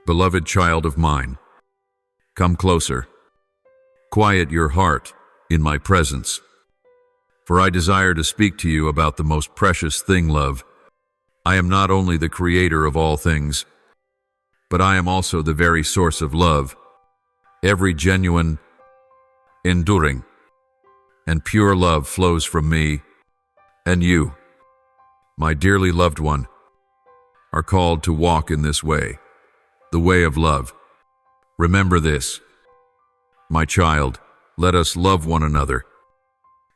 Beloved child of mine, come closer. Quiet your heart in my presence. For I desire to speak to you about the most precious thing, love. I am not only the creator of all things, but I am also the very source of love. Every genuine, enduring, and pure love flows from me, and you, my dearly loved one, are called to walk in this way, the way of love. Remember this, my child, let us love one another,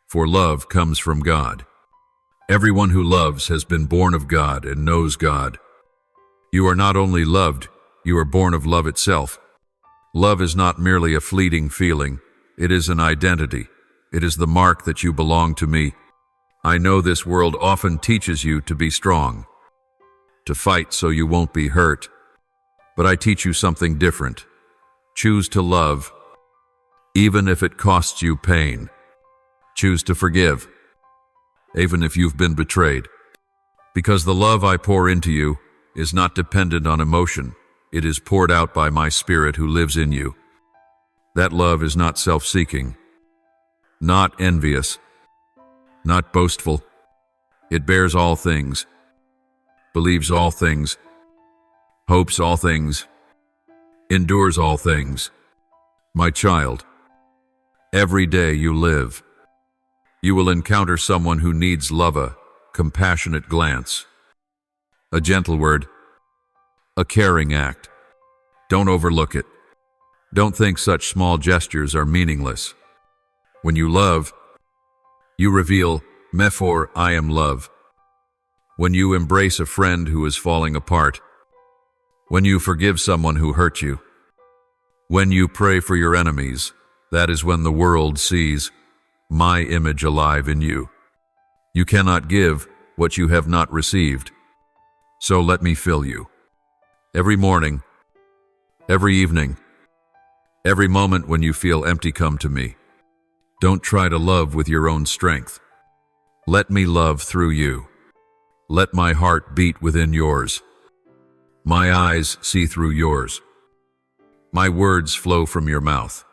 for love comes from God. Everyone who loves has been born of God and knows God. You are not only loved, you are born of love itself. Love is not merely a fleeting feeling, it is an identity. It is the mark that you belong to me. I know this world often teaches you to be strong, to fight so you won't be hurt. But I teach you something different. Choose to love, even if it costs you pain. Choose to forgive, even if you've been betrayed. Because the love I pour into you is not dependent on emotion. It is poured out by my Spirit who lives in you. That love is not self-seeking, not envious, not boastful. It bears all things, believes all things, hopes all things, endures all things. My child, every day you live, you will encounter someone who needs love, a compassionate glance, a gentle word, a caring act. Don't overlook it. Don't think such small gestures are meaningless. When you love, you reveal, "Mephor, I am love." When you embrace a friend who is falling apart, when you forgive someone who hurt you, when you pray for your enemies, that is when the world sees my image alive in you. You cannot give what you have not received. So let me fill you. Every morning, every evening, every moment when you feel empty, come to me. Don't try to love with your own strength. Let me love through you. Let my heart beat within yours. My eyes see through yours. My words flow from your mouth.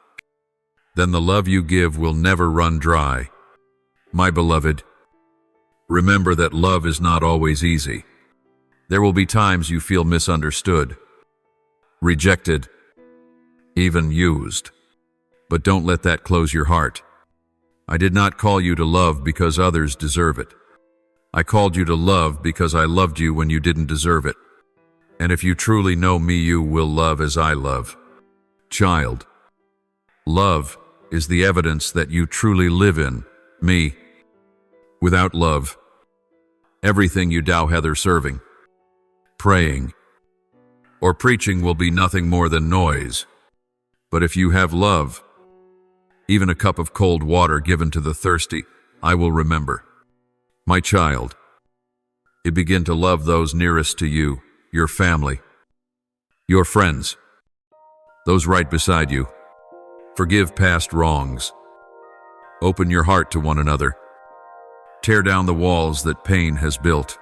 Then the love you give will never run dry. My beloved, remember that love is not always easy. There will be times you feel misunderstood, rejected, even used. But don't let that close your heart. I did not call you to love because others deserve it. I called you to love because I loved you when you didn't deserve it. And if you truly know me, you will love as I love. Child, love is the evidence that you truly live in me. Without love, everything you do, whether serving, praying, or preaching, will be nothing more than noise. But if you have love, even a cup of cold water given to the thirsty, I will remember. My child, you begin to love those nearest to you, your family, your friends, those right beside you. Forgive past wrongs. Open your heart to one another. Tear down the walls that pain has built.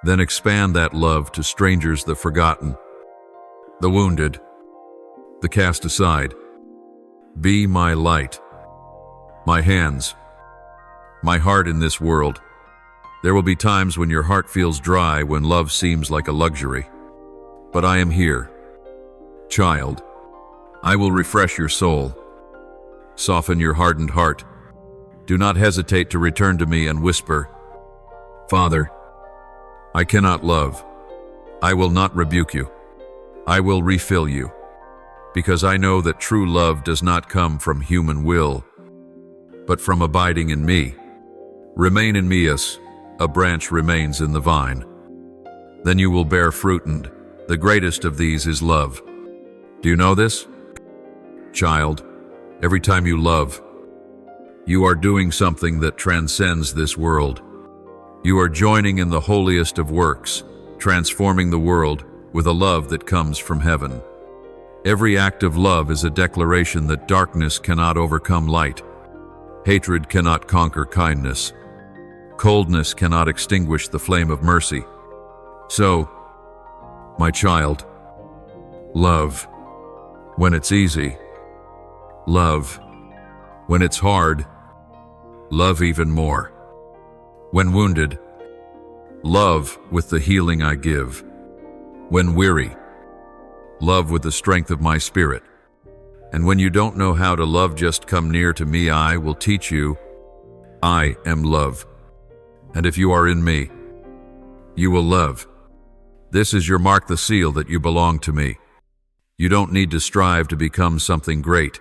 Then expand that love to strangers, the forgotten, the wounded, the cast aside. Be my light, my hands, my heart in this world. There will be times when your heart feels dry, when love seems like a luxury. But I am here. Child, I will refresh your soul, soften your hardened heart. Do not hesitate to return to me and whisper, "Father, I cannot love. I will not rebuke you. I will refill you, because I know that true love does not come from human will, but from abiding in me. Remain in me as a branch remains in the vine. Then you will bear fruit, and the greatest of these is love." Do you know this? Child, every time you love, you are doing something that transcends this world. You are joining in the holiest of works, transforming the world with a love that comes from heaven. Every act of love is a declaration that darkness cannot overcome light. Hatred cannot conquer kindness. Coldness cannot extinguish the flame of mercy. So, my child, Love when it's easy. Love when it's hard. Love even more when wounded. Love with the healing I give. When weary, love with the strength of my spirit. And when you don't know how to love, just come near to me. I will teach you. I am love. And if you are in me, you will love. This is your mark, the seal that you belong to me. You don't need to strive to become something great.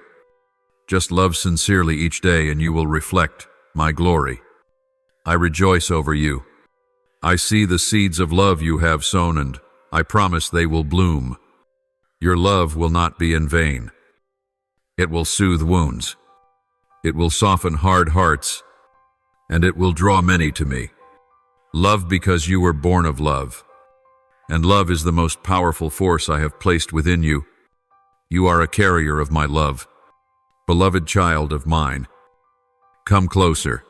Just love sincerely each day and you will reflect my glory. I rejoice over you. I see the seeds of love you have sown, and I promise they will bloom. Your love will not be in vain. It will soothe wounds. It will soften hard hearts, and it will draw many to me. Love because you were born of love, and love is the most powerful force I have placed within you. You are a carrier of my love. Beloved child of mine, come closer.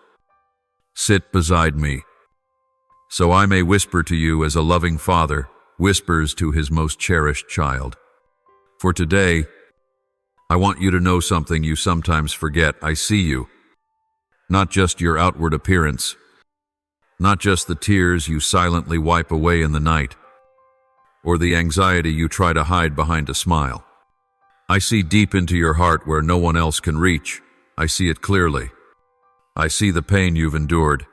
Sit beside me, so I may whisper to you as a loving father whispers to his most cherished child. For today, I want you to know something you sometimes forget. I see you, not just your outward appearance, not just the tears you silently wipe away in the night, or the anxiety you try to hide behind a smile. I see deep into your heart where no one else can reach. I see it clearly. I see the pain you've endured,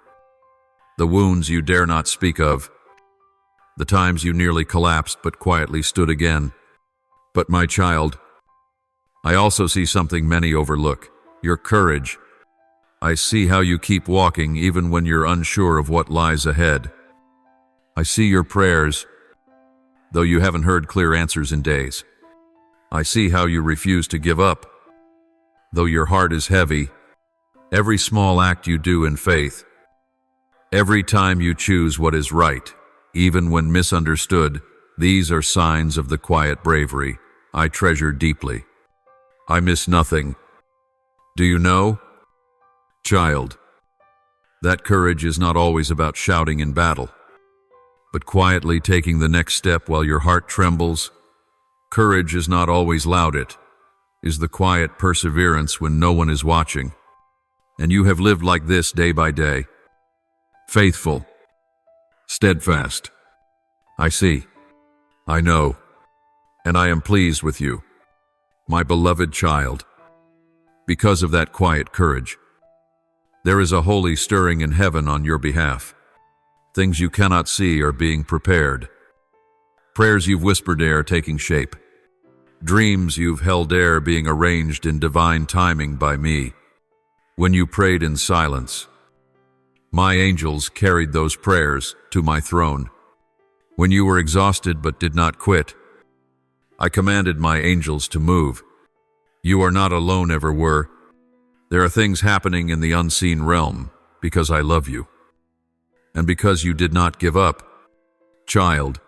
the wounds you dare not speak of, the times you nearly collapsed but quietly stood again. But my child, I also see something many overlook, your courage. I see how you keep walking even when you're unsure of what lies ahead. I see your prayers, though you haven't heard clear answers in days. I see how you refuse to give up, though your heart is heavy. Every small act you do in faith, every time you choose what is right, even when misunderstood, these are signs of the quiet bravery I treasure deeply. I miss nothing. Do you know, child, that courage is not always about shouting in battle, but quietly taking the next step while your heart trembles. Courage is not always loud. It is the quiet perseverance when no one is watching. And you have lived like this day by day. Faithful, steadfast. I see, I know, and I am pleased with you, my beloved child. Because of that quiet courage, there is a holy stirring in heaven on your behalf. Things you cannot see are being prepared. Prayers you've whispered are taking shape. Dreams you've held are being arranged in divine timing by me. When you prayed in silence, my angels carried those prayers to my throne. When you were exhausted but did not quit, I commanded my angels to move. You are not alone, ever were. There are things happening in the unseen realm because I love you. And because you did not give up, child,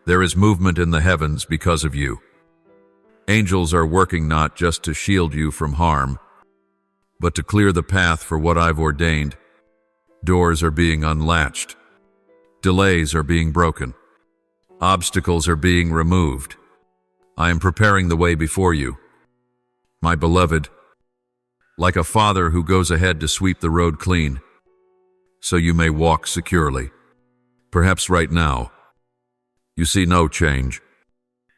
there is movement in the heavens because of you. Angels are working not just to shield you from harm, but to clear the path for what I've ordained. Doors are being unlatched. Delays are being broken. Obstacles are being removed. I am preparing the way before you. My beloved, like a father who goes ahead to sweep the road clean, so you may walk securely. Perhaps right now, you see no change.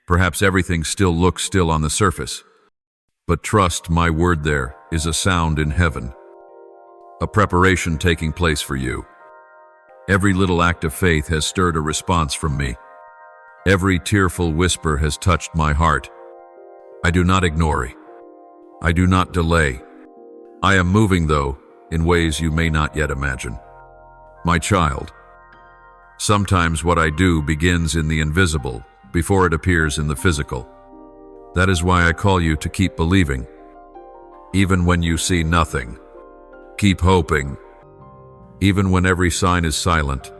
Perhaps everything still looks still on the surface. But trust my word, there is a sound in heaven, a preparation taking place for you. Every little act of faith has stirred a response from me. Every tearful whisper has touched my heart. I do not ignore it. I do not delay. I am moving, though, in ways you may not yet imagine. My child, sometimes what I do begins in the invisible before it appears in the physical. That is why I call you to keep believing. Even when you see nothing, keep hoping. Even when every sign is silent,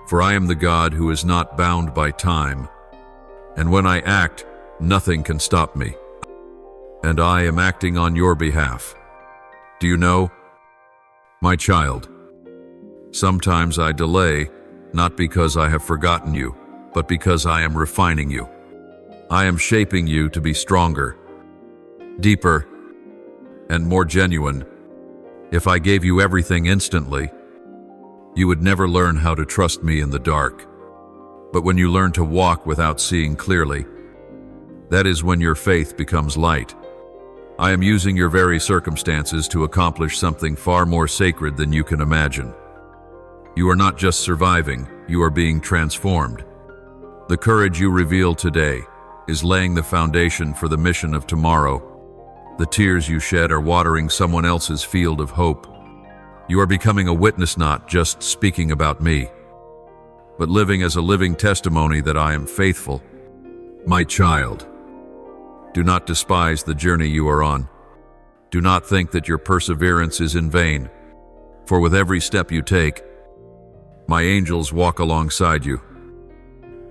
for I am the God who is not bound by time. And when I act, nothing can stop me. And I am acting on your behalf. Do you know, my child, sometimes I delay, not because I have forgotten you, but because I am refining you. I am shaping you to be stronger, deeper, and more genuine. If I gave you everything instantly, you would never learn how to trust me in the dark. But when you learn to walk without seeing clearly, that is when your faith becomes light. I am using your very circumstances to accomplish something far more sacred than you can imagine. You are not just surviving, you are being transformed. The courage you reveal today is laying the foundation for the mission of tomorrow. The tears you shed are watering someone else's field of hope. You are becoming a witness, not just speaking about me, but living as a living testimony that I am faithful. My child, do not despise the journey you are on. Do not think that your perseverance is in vain, for with every step you take, my angels walk alongside you.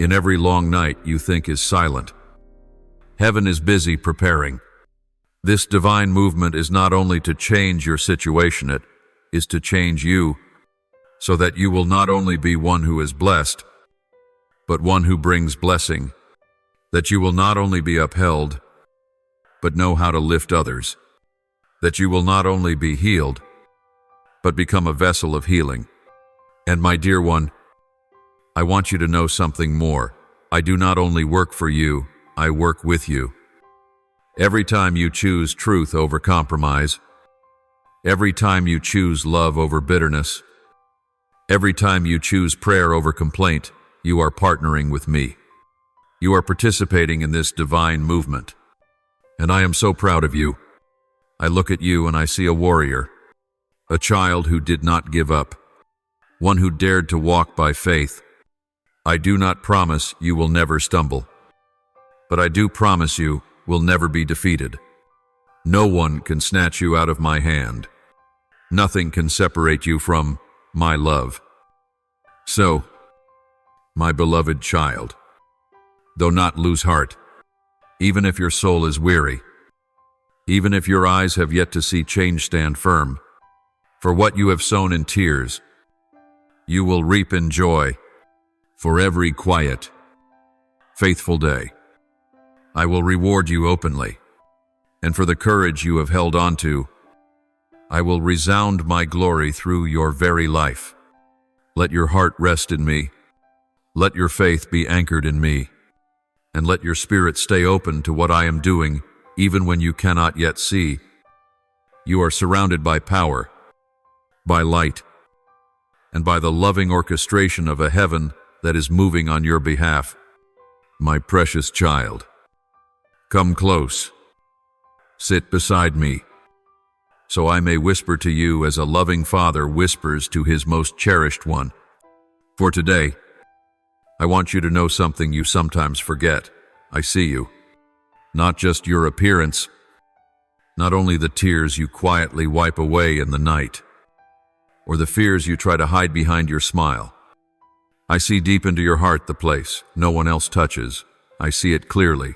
In every long night you think is silent, heaven is busy preparing. This divine movement is not only to change your situation, it is to change you, so that you will not only be one who is blessed, but one who brings blessing, that you will not only be upheld, but know how to lift others, that you will not only be healed, but become a vessel of healing. And my dear one, I want you to know something more. I do not only work for you, I work with you. Every time you choose truth over compromise, every time you choose love over bitterness, every time you choose prayer over complaint, you are partnering with me. You are participating in this divine movement. And I am so proud of you. I look at you and I see a warrior, a child who did not give up, one who dared to walk by faith. I do not promise you will never stumble, but I do promise you will never be defeated. No one can snatch you out of my hand. Nothing can separate you from my love. So, my beloved child, though not lose heart, even if your soul is weary, even if your eyes have yet to see change, stand firm. For what you have sown in tears, you will reap in joy. For every quiet, faithful day, I will reward you openly. And for the courage you have held on to, I will resound my glory through your very life. Let your heart rest in me. Let your faith be anchored in me. And let your spirit stay open to what I am doing, even when you cannot yet see. You are surrounded by power, by light, and by the loving orchestration of a heaven that is moving on your behalf. My precious child, come close. Sit beside me, so I may whisper to you as a loving father whispers to his most cherished one. For today, I want you to know something you sometimes forget. I see you. Not just your appearance, not only the tears you quietly wipe away in the night, or the fears you try to hide behind your smile. I see deep into your heart the place no one else touches. I see it clearly.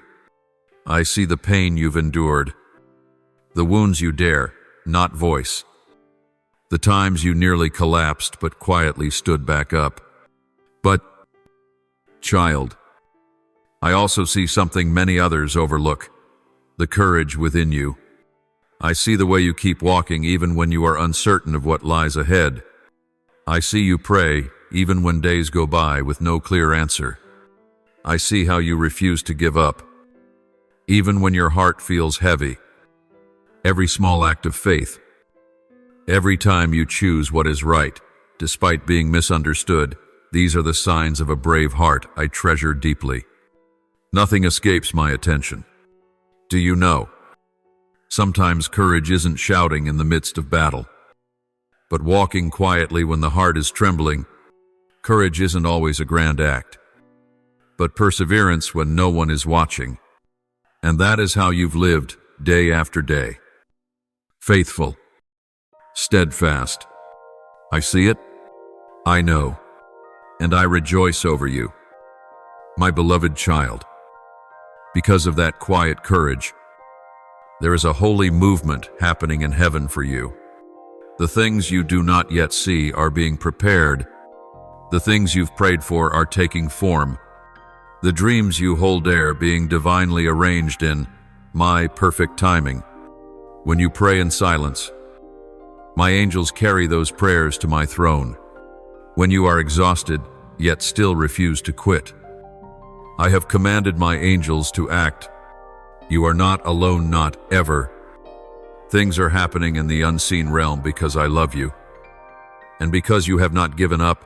I see the pain you've endured, the wounds you dare not voice, the times you nearly collapsed but quietly stood back up. But, child, I also see something many others overlook, the courage within you. I see the way you keep walking even when you are uncertain of what lies ahead. I see you pray even when days go by with no clear answer. I see how you refuse to give up, even when your heart feels heavy. Every small act of faith, every time you choose what is right, despite being misunderstood, these are the signs of a brave heart I treasure deeply. Nothing escapes my attention. Do you know? Sometimes courage isn't shouting in the midst of battle, but walking quietly when the heart is trembling. Courage isn't always a grand act, but perseverance when no one is watching. And that is how you've lived day after day. Faithful, steadfast. I see it, I know, and I rejoice over you, my beloved child. Because of that quiet courage, there is a holy movement happening in heaven for you. The things you do not yet see are being prepared. The things you've prayed for are taking form. The dreams you hold dear being divinely arranged in my perfect timing. When you pray in silence, my angels carry those prayers to my throne. When you are exhausted, yet still refuse to quit, I have commanded my angels to act. You are not alone, not ever. Things are happening in the unseen realm because I love you. And because you have not given up,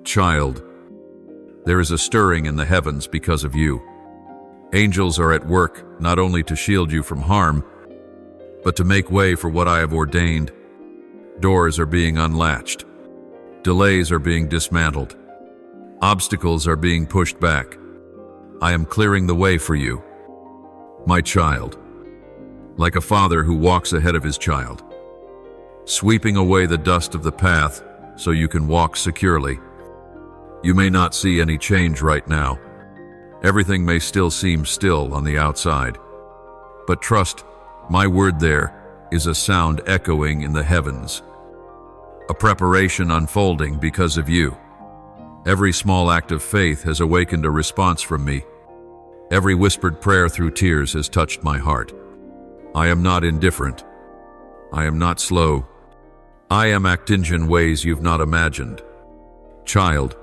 child, there is a stirring in the heavens because of you. Angels are at work not only to shield you from harm, but to make way for what I have ordained. Doors are being unlatched. Delays are being dismantled. Obstacles are being pushed back. I am clearing the way for you, my child, like a father who walks ahead of his child, sweeping away the dust of the path so you can walk securely. You may not see any change right now. Everything may still seem still on the outside. But trust, my word there is a sound echoing in the heavens, a preparation unfolding because of you. Every small act of faith has awakened a response from me. Every whispered prayer through tears has touched my heart. I am not indifferent. I am not slow. I am acting in ways you've not imagined. Child,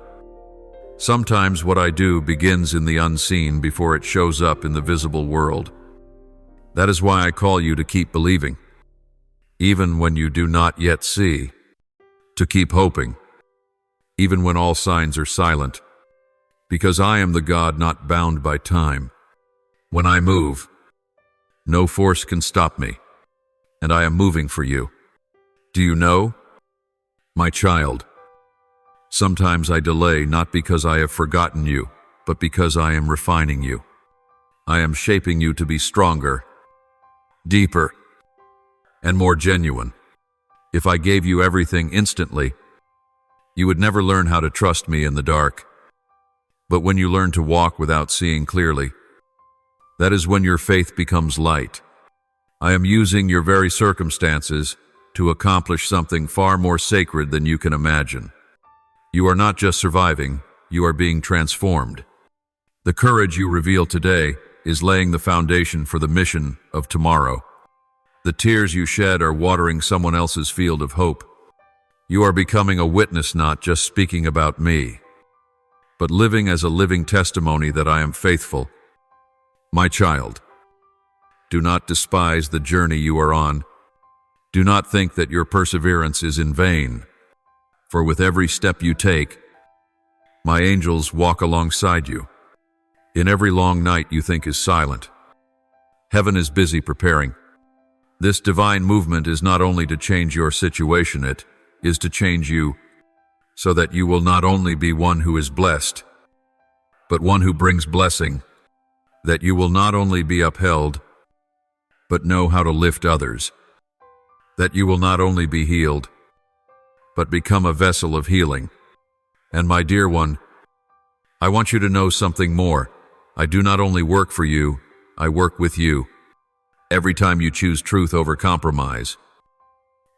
sometimes what I do begins in the unseen before it shows up in the visible world. That is why I call you to keep believing, even when you do not yet see, to keep hoping, even when all signs are silent, because I am the God not bound by time. When I move, no force can stop me, and I am moving for you. Do you know, my child? Sometimes I delay not because I have forgotten you, but because I am refining you. I am shaping you to be stronger, deeper, and more genuine. If I gave you everything instantly, you would never learn how to trust me in the dark. But when you learn to walk without seeing clearly, that is when your faith becomes light. I am using your very circumstances to accomplish something far more sacred than you can imagine. You are not just surviving, you are being transformed. The courage you reveal today is laying the foundation for the mission of tomorrow. The tears you shed are watering someone else's field of hope. You are becoming a witness, not just speaking about me, but living as a living testimony that I am faithful. My child, do not despise the journey you are on. Do not think that your perseverance is in vain, for with every step you take, my angels walk alongside you. In every long night you think is silent, heaven is busy preparing. This divine movement is not only to change your situation, it is to change you, so that you will not only be one who is blessed, but one who brings blessing, that you will not only be upheld, but know how to lift others, that you will not only be healed, but become a vessel of healing. And my dear one, I want you to know something more. I do not only work for you, I work with you. Every time you choose truth over compromise,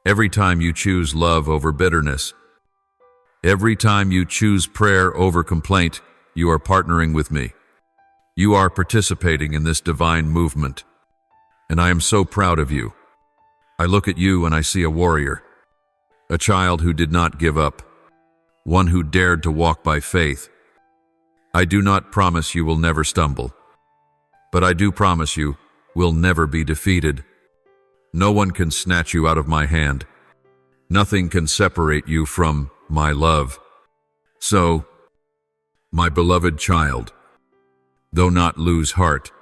every time you choose love over bitterness, every time you choose prayer over complaint, you are partnering with me. You are participating in this divine movement, and I am so proud of you. I look at you and I see a warrior, a child who did not give up, one who dared to walk by faith. I do not promise you will never stumble, but I do promise you will never be defeated. No one can snatch you out of my hand. Nothing can separate you from my love. So, my beloved child, though not lose heart,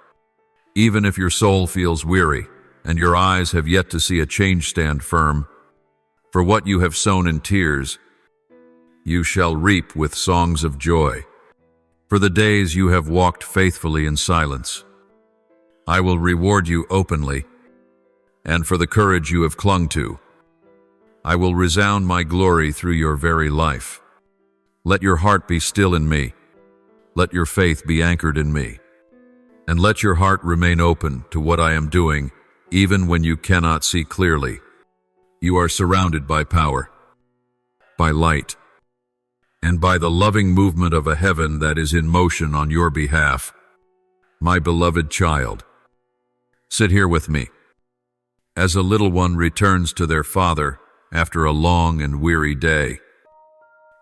even if your soul feels weary and your eyes have yet to see a change, stand firm. For what you have sown in tears, you shall reap with songs of joy. For the days you have walked faithfully in silence, I will reward you openly, and for the courage you have clung to, I will resound my glory through your very life. Let your heart be still in me. Let your faith be anchored in me. And let your heart remain open to what I am doing, even when you cannot see clearly. You are surrounded by power, by light, and by the loving movement of a heaven that is in motion on your behalf. My beloved child, sit here with me. As a little one returns to their father after a long and weary day,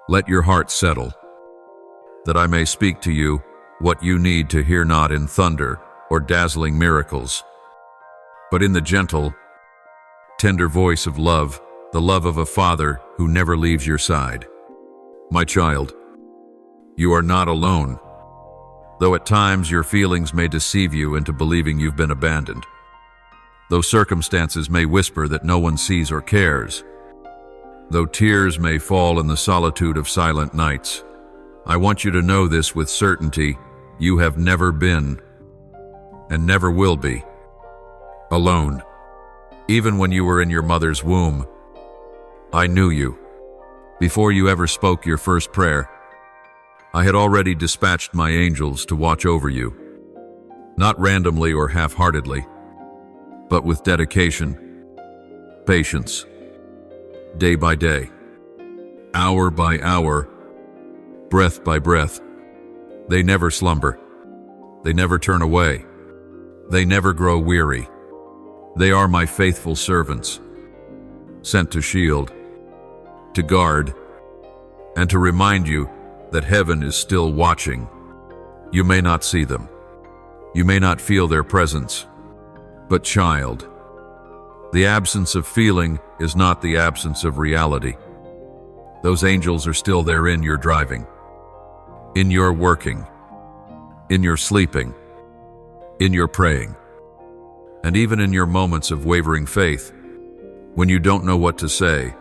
let your heart settle, that I may speak to you what you need to hear, not in thunder or dazzling miracles, but in the gentle, tender voice of love, the love of a father who never leaves your side. My child, you are not alone, though at times your feelings may deceive you into believing you've been abandoned. Though circumstances may whisper that no one sees or cares, though tears may fall in the solitude of silent nights, I want you to know this with certainty: you have never been, and never will be, alone. Even when you were in your mother's womb, I knew you. Before you ever spoke your first prayer, I had already dispatched my angels to watch over you, not randomly or half-heartedly, but with dedication, patience, day by day, hour by hour, breath by breath. They never slumber. They never turn away. They never grow weary. They are my faithful servants, sent to shield, to guard, and to remind you that heaven is still watching. You may not see them. You may not feel their presence. But child, the absence of feeling is not the absence of reality. Those angels are still there in your driving, in your working, in your sleeping, in your praying, and even in your moments of wavering faith. When you don't know what to say,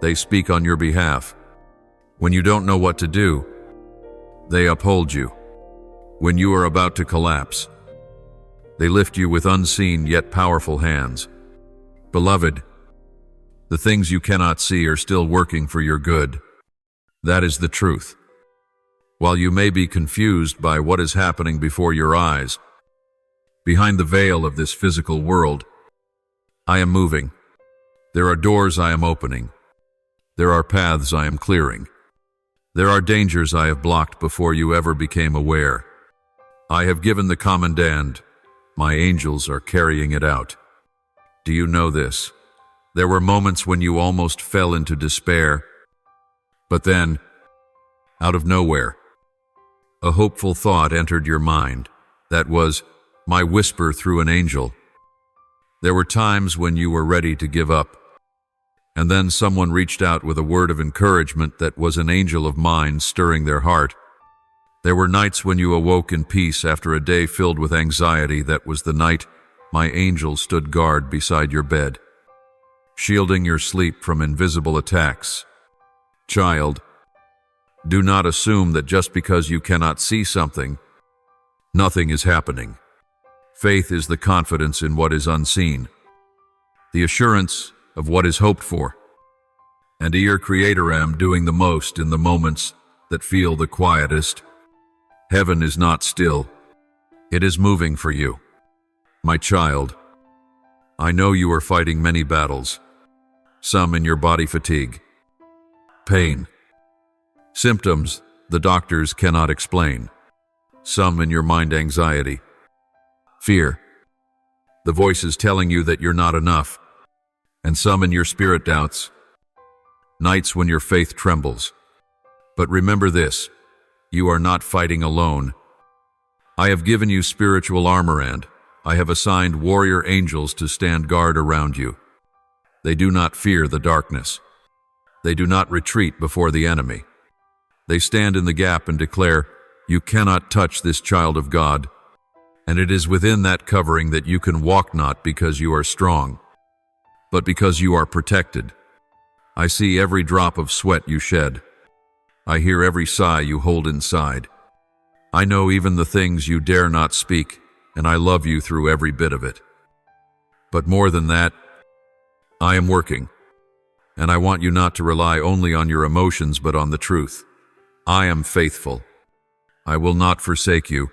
they speak on your behalf. When you don't know what to do, they uphold you. When you are about to collapse, they lift you with unseen yet powerful hands. Beloved, the things you cannot see are still working for your good. That is the truth. While you may be confused by what is happening before your eyes, behind the veil of this physical world, I am moving. There are doors I am opening. There are paths I am clearing. There are dangers I have blocked before you ever became aware. I have given the commandant. My angels are carrying it out. Do you know this? There were moments when you almost fell into despair, but then, out of nowhere, a hopeful thought entered your mind. That was my whisper through an angel. There were times when you were ready to give up, and then someone reached out with a word of encouragement that was an angel of mine stirring their heart. There were nights when you awoke in peace after a day filled with anxiety. That was the night my angel stood guard beside your bed, shielding your sleep from invisible attacks. Child, do not assume that just because you cannot see something, nothing is happening. Faith is the confidence in what is unseen, the assurance of what is hoped for, and your Creator am doing the most in the moments that feel the quietest. Heaven is not still. It is moving for you. My child, I know you are fighting many battles, some in your body fatigue, pain, symptoms the doctors cannot explain, some in your mind anxiety, fear, the voices telling you that you're not enough, and some in your spirit doubts, nights when your faith trembles. But remember this: you are not fighting alone. I have given you spiritual armor, and I have assigned warrior angels to stand guard around you. They do not fear the darkness. They do not retreat before the enemy. They stand in the gap and declare, "You cannot touch this child of God." And it is within that covering that you can walk, not because you are strong, but because you are protected. I see every drop of sweat you shed. I hear every sigh you hold inside. I know even the things you dare not speak, and I love you through every bit of it. But more than that, I am working, and I want you not to rely only on your emotions but on the truth. I am faithful. I will not forsake you.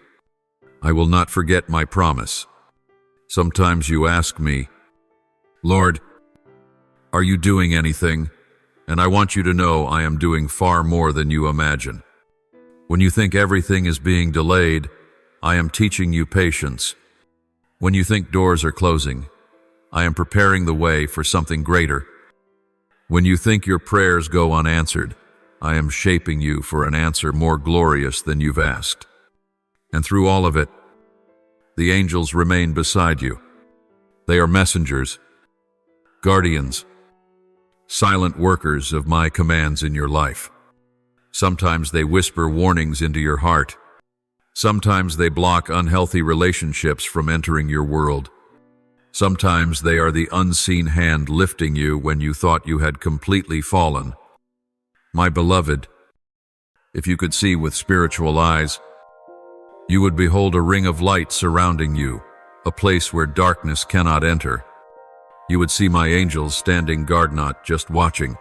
I will not forget my promise. Sometimes you ask me, "Lord, are you doing anything?" And I want you to know I am doing far more than you imagine. When you think everything is being delayed, I am teaching you patience. When you think doors are closing, I am preparing the way for something greater. When you think your prayers go unanswered, I am shaping you for an answer more glorious than you've asked. And through all of it, the angels remain beside you. They are messengers, guardians, silent workers of my commands in your life. Sometimes they whisper warnings into your heart. Sometimes they block unhealthy relationships from entering your world. Sometimes they are the unseen hand lifting you when you thought you had completely fallen. My beloved, if you could see with spiritual eyes, you would behold a ring of light surrounding you, a place where darkness cannot enter. You would see my angels standing guard, not just watching,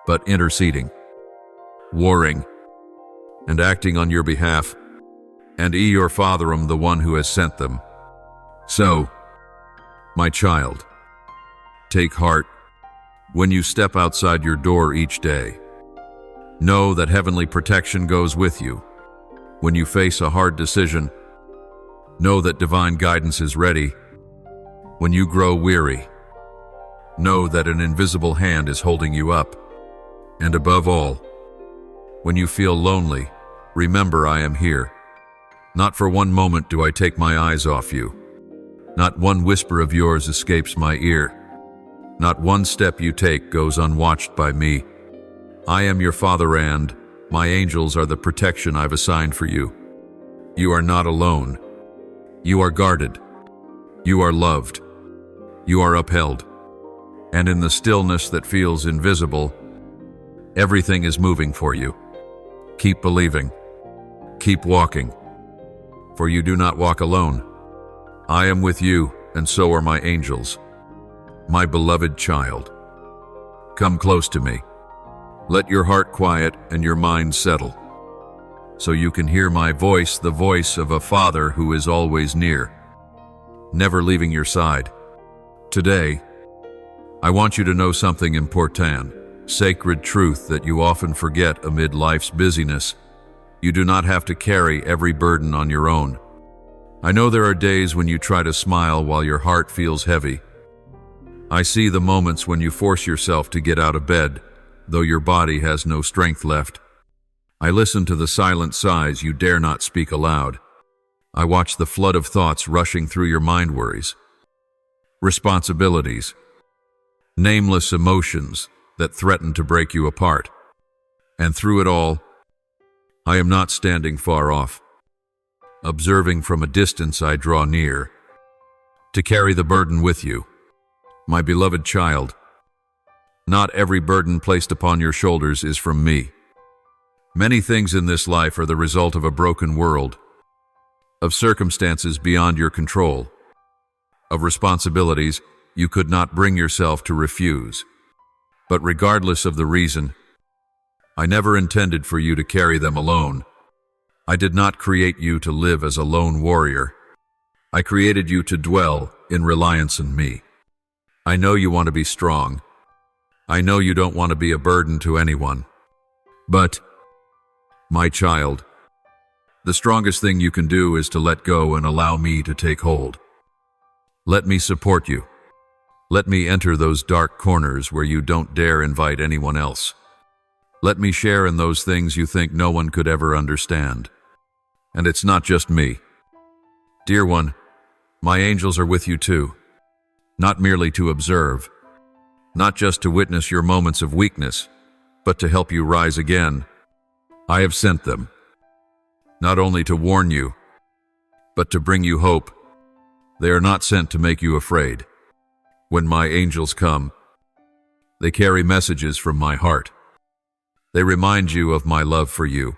but interceding, warring, and acting on your behalf, and your Father am the one who has sent them. So, my child, take heart when you step outside your door each day. Know that heavenly protection goes with you. When you face a hard decision, know that divine guidance is ready. When you grow weary, know that an invisible hand is holding you up. And above all, when you feel lonely, remember I am here. Not for one moment do I take my eyes off you. Not one whisper of yours escapes my ear. Not one step you take goes unwatched by me. I am your Father, and my angels are the protection I've assigned for you. You are not alone. You are guarded. You are loved. You are upheld. And in the stillness that feels invisible, everything is moving for you. Keep believing. Keep walking. For you do not walk alone. I am with you, and so are my angels. My beloved child, come close to me. Let your heart quiet and your mind settle, so you can hear my voice, the voice of a Father who is always near, never leaving your side. Today, I want you to know something important, sacred truth that you often forget amid life's busyness. You do not have to carry every burden on your own. I know there are days when you try to smile while your heart feels heavy. I see the moments when you force yourself to get out of bed, though your body has no strength left. I listen to the silent sighs you dare not speak aloud. I watch the flood of thoughts rushing through your mind, worries, responsibilities, nameless emotions that threaten to break you apart. And through it all, I am not standing far off. Observing from a distance, I draw near to carry the burden with you. My beloved child, not every burden placed upon your shoulders is from me. Many things in this life are the result of a broken world, of circumstances beyond your control, of responsibilities you could not bring yourself to refuse. But regardless of the reason, I never intended for you to carry them alone. I did not create you to live as a lone warrior. I created you to dwell in reliance on me. I know you want to be strong. I know you don't want to be a burden to anyone. But, my child, the strongest thing you can do is to let go and allow me to take hold. Let me support you. Let me enter those dark corners where you don't dare invite anyone else. Let me share in those things you think no one could ever understand. And it's not just me. Dear one, my angels are with you too. Not merely to observe, not just to witness your moments of weakness, but to help you rise again. I have sent them, not only to warn you, but to bring you hope. They are not sent to make you afraid. When my angels come, they carry messages from my heart. They remind you of my love for you,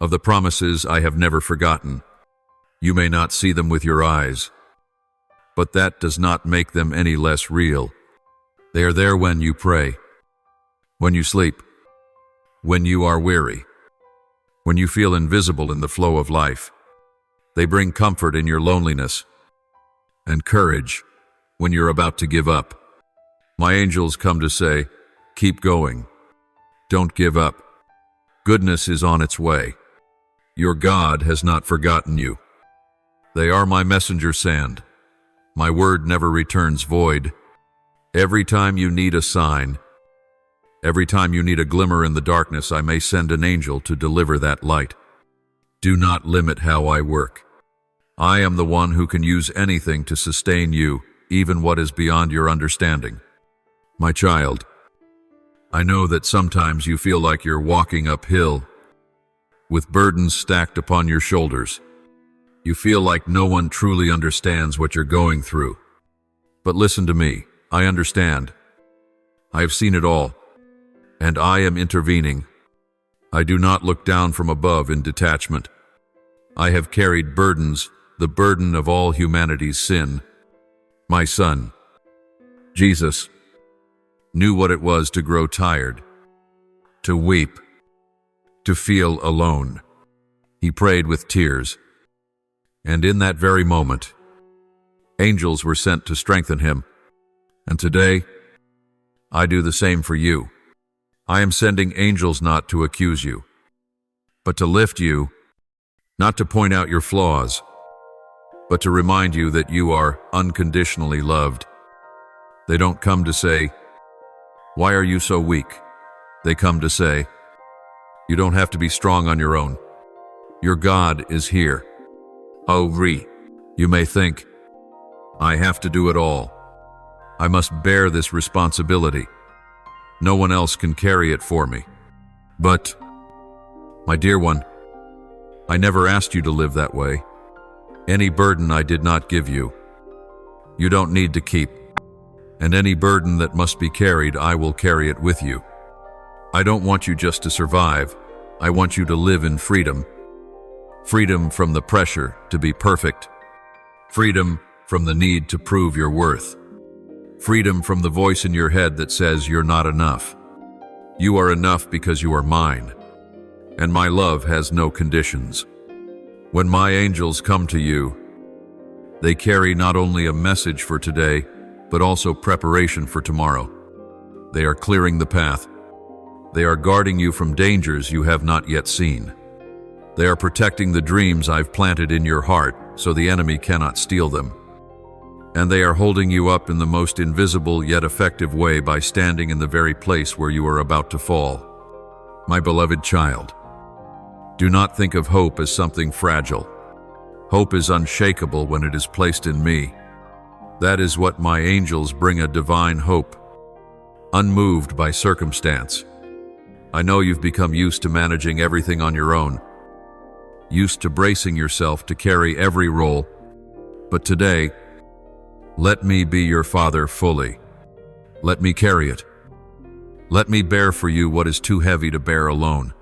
of the promises I have never forgotten. You may not see them with your eyes, but that does not make them any less real. They are there when you pray, when you sleep, when you are weary, when you feel invisible in the flow of life. They bring comfort in your loneliness and courage when you're about to give up. My angels come to say, Keep going. Don't give up. Goodness is on its way. Your God has not forgotten you. They are my messenger sand. My word never returns void. Every time you need a sign, every time you need a glimmer in the darkness, I may send an angel to deliver that light. Do not limit how I work. I am the one who can use anything to sustain you, even what is beyond your understanding. My child, I know that sometimes you feel like you're walking uphill, with burdens stacked upon your shoulders. You feel like no one truly understands what you're going through. But listen to me, I understand. I have seen it all, and I am intervening. I do not look down from above in detachment. I have carried burdens, the burden of all humanity's sin. My son, Jesus, knew what it was to grow tired, to weep, to feel alone. He prayed with tears, and in that very moment, angels were sent to strengthen him. And today, I do the same for you. I am sending angels not to accuse you, but to lift you, not to point out your flaws, but to remind you that you are unconditionally loved. They don't come to say, "Why are you so weak?" They come to say, "You don't have to be strong on your own. Your God is here." You may think, "I have to do it all. I must bear this responsibility. No one else can carry it for me." But, my dear one, I never asked you to live that way. Any burden I did not give you, you don't need to keep. And any burden that must be carried, I will carry it with you. I don't want you just to survive. I want you to live in freedom. Freedom from the pressure to be perfect. Freedom from the need to prove your worth. Freedom from the voice in your head that says you're not enough. You are enough because you are mine, and my love has no conditions. When my angels come to you, they carry not only a message for today, but also preparation for tomorrow. They are clearing the path. They are guarding you from dangers you have not yet seen. They are protecting the dreams I've planted in your heart so the enemy cannot steal them. And they are holding you up in the most invisible yet effective way by standing in the very place where you are about to fall. My beloved child, do not think of hope as something fragile. Hope is unshakable when it is placed in me. That is what my angels bring, a divine hope, unmoved by circumstance. I know you've become used to managing everything on your own, used to bracing yourself to carry every role, but today, let me be your father fully. Let me carry it. Let me bear for you what is too heavy to bear alone.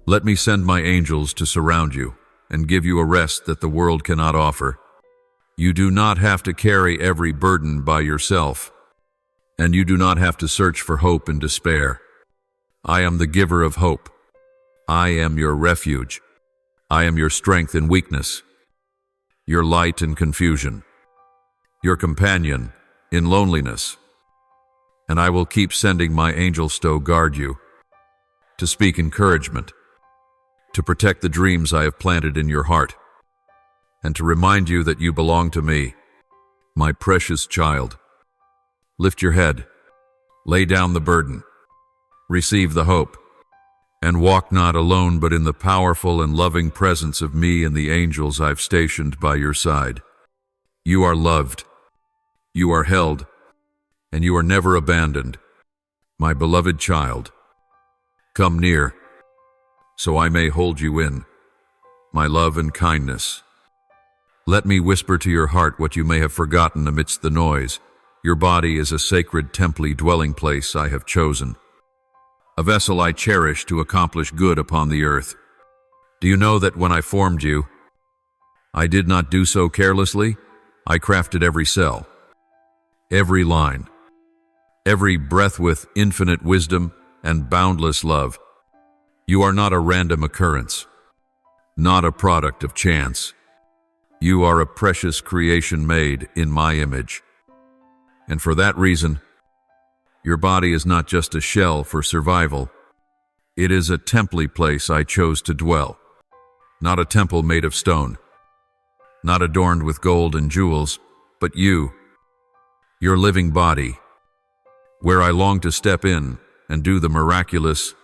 Let me send my angels to surround you and give you a rest that the world cannot offer. You do not have to carry every burden by yourself, and you do not have to search for hope in despair. I am the giver of hope. I am your refuge. I am your strength in weakness, your light in confusion, your companion in loneliness. And I will keep sending my angels to guard you, to speak encouragement, to protect the dreams I have planted in your heart, and to remind you that you belong to me, my precious child. Lift your head, lay down the burden, receive the hope, and walk not alone but in the powerful and loving presence of me and the angels I've stationed by your side. You are loved, you are held, and you are never abandoned. My beloved child, come near, so I may hold you in my love and kindness. Let me whisper to your heart what you may have forgotten amidst the noise. Your body is a sacred temple dwelling place I have chosen, a vessel I cherish to accomplish good upon the earth. Do you know that when I formed you, I did not do so carelessly? I crafted every cell, every line, every breath with infinite wisdom and boundless love. You are not a random occurrence, not a product of chance. You are a precious creation made in my image. And for that reason, Your body is not just a shell for survival. It is a temple place I chose to dwell. Not a temple made of stone, not adorned with gold and jewels, but you, your living body, where I long to step in and do the miraculous.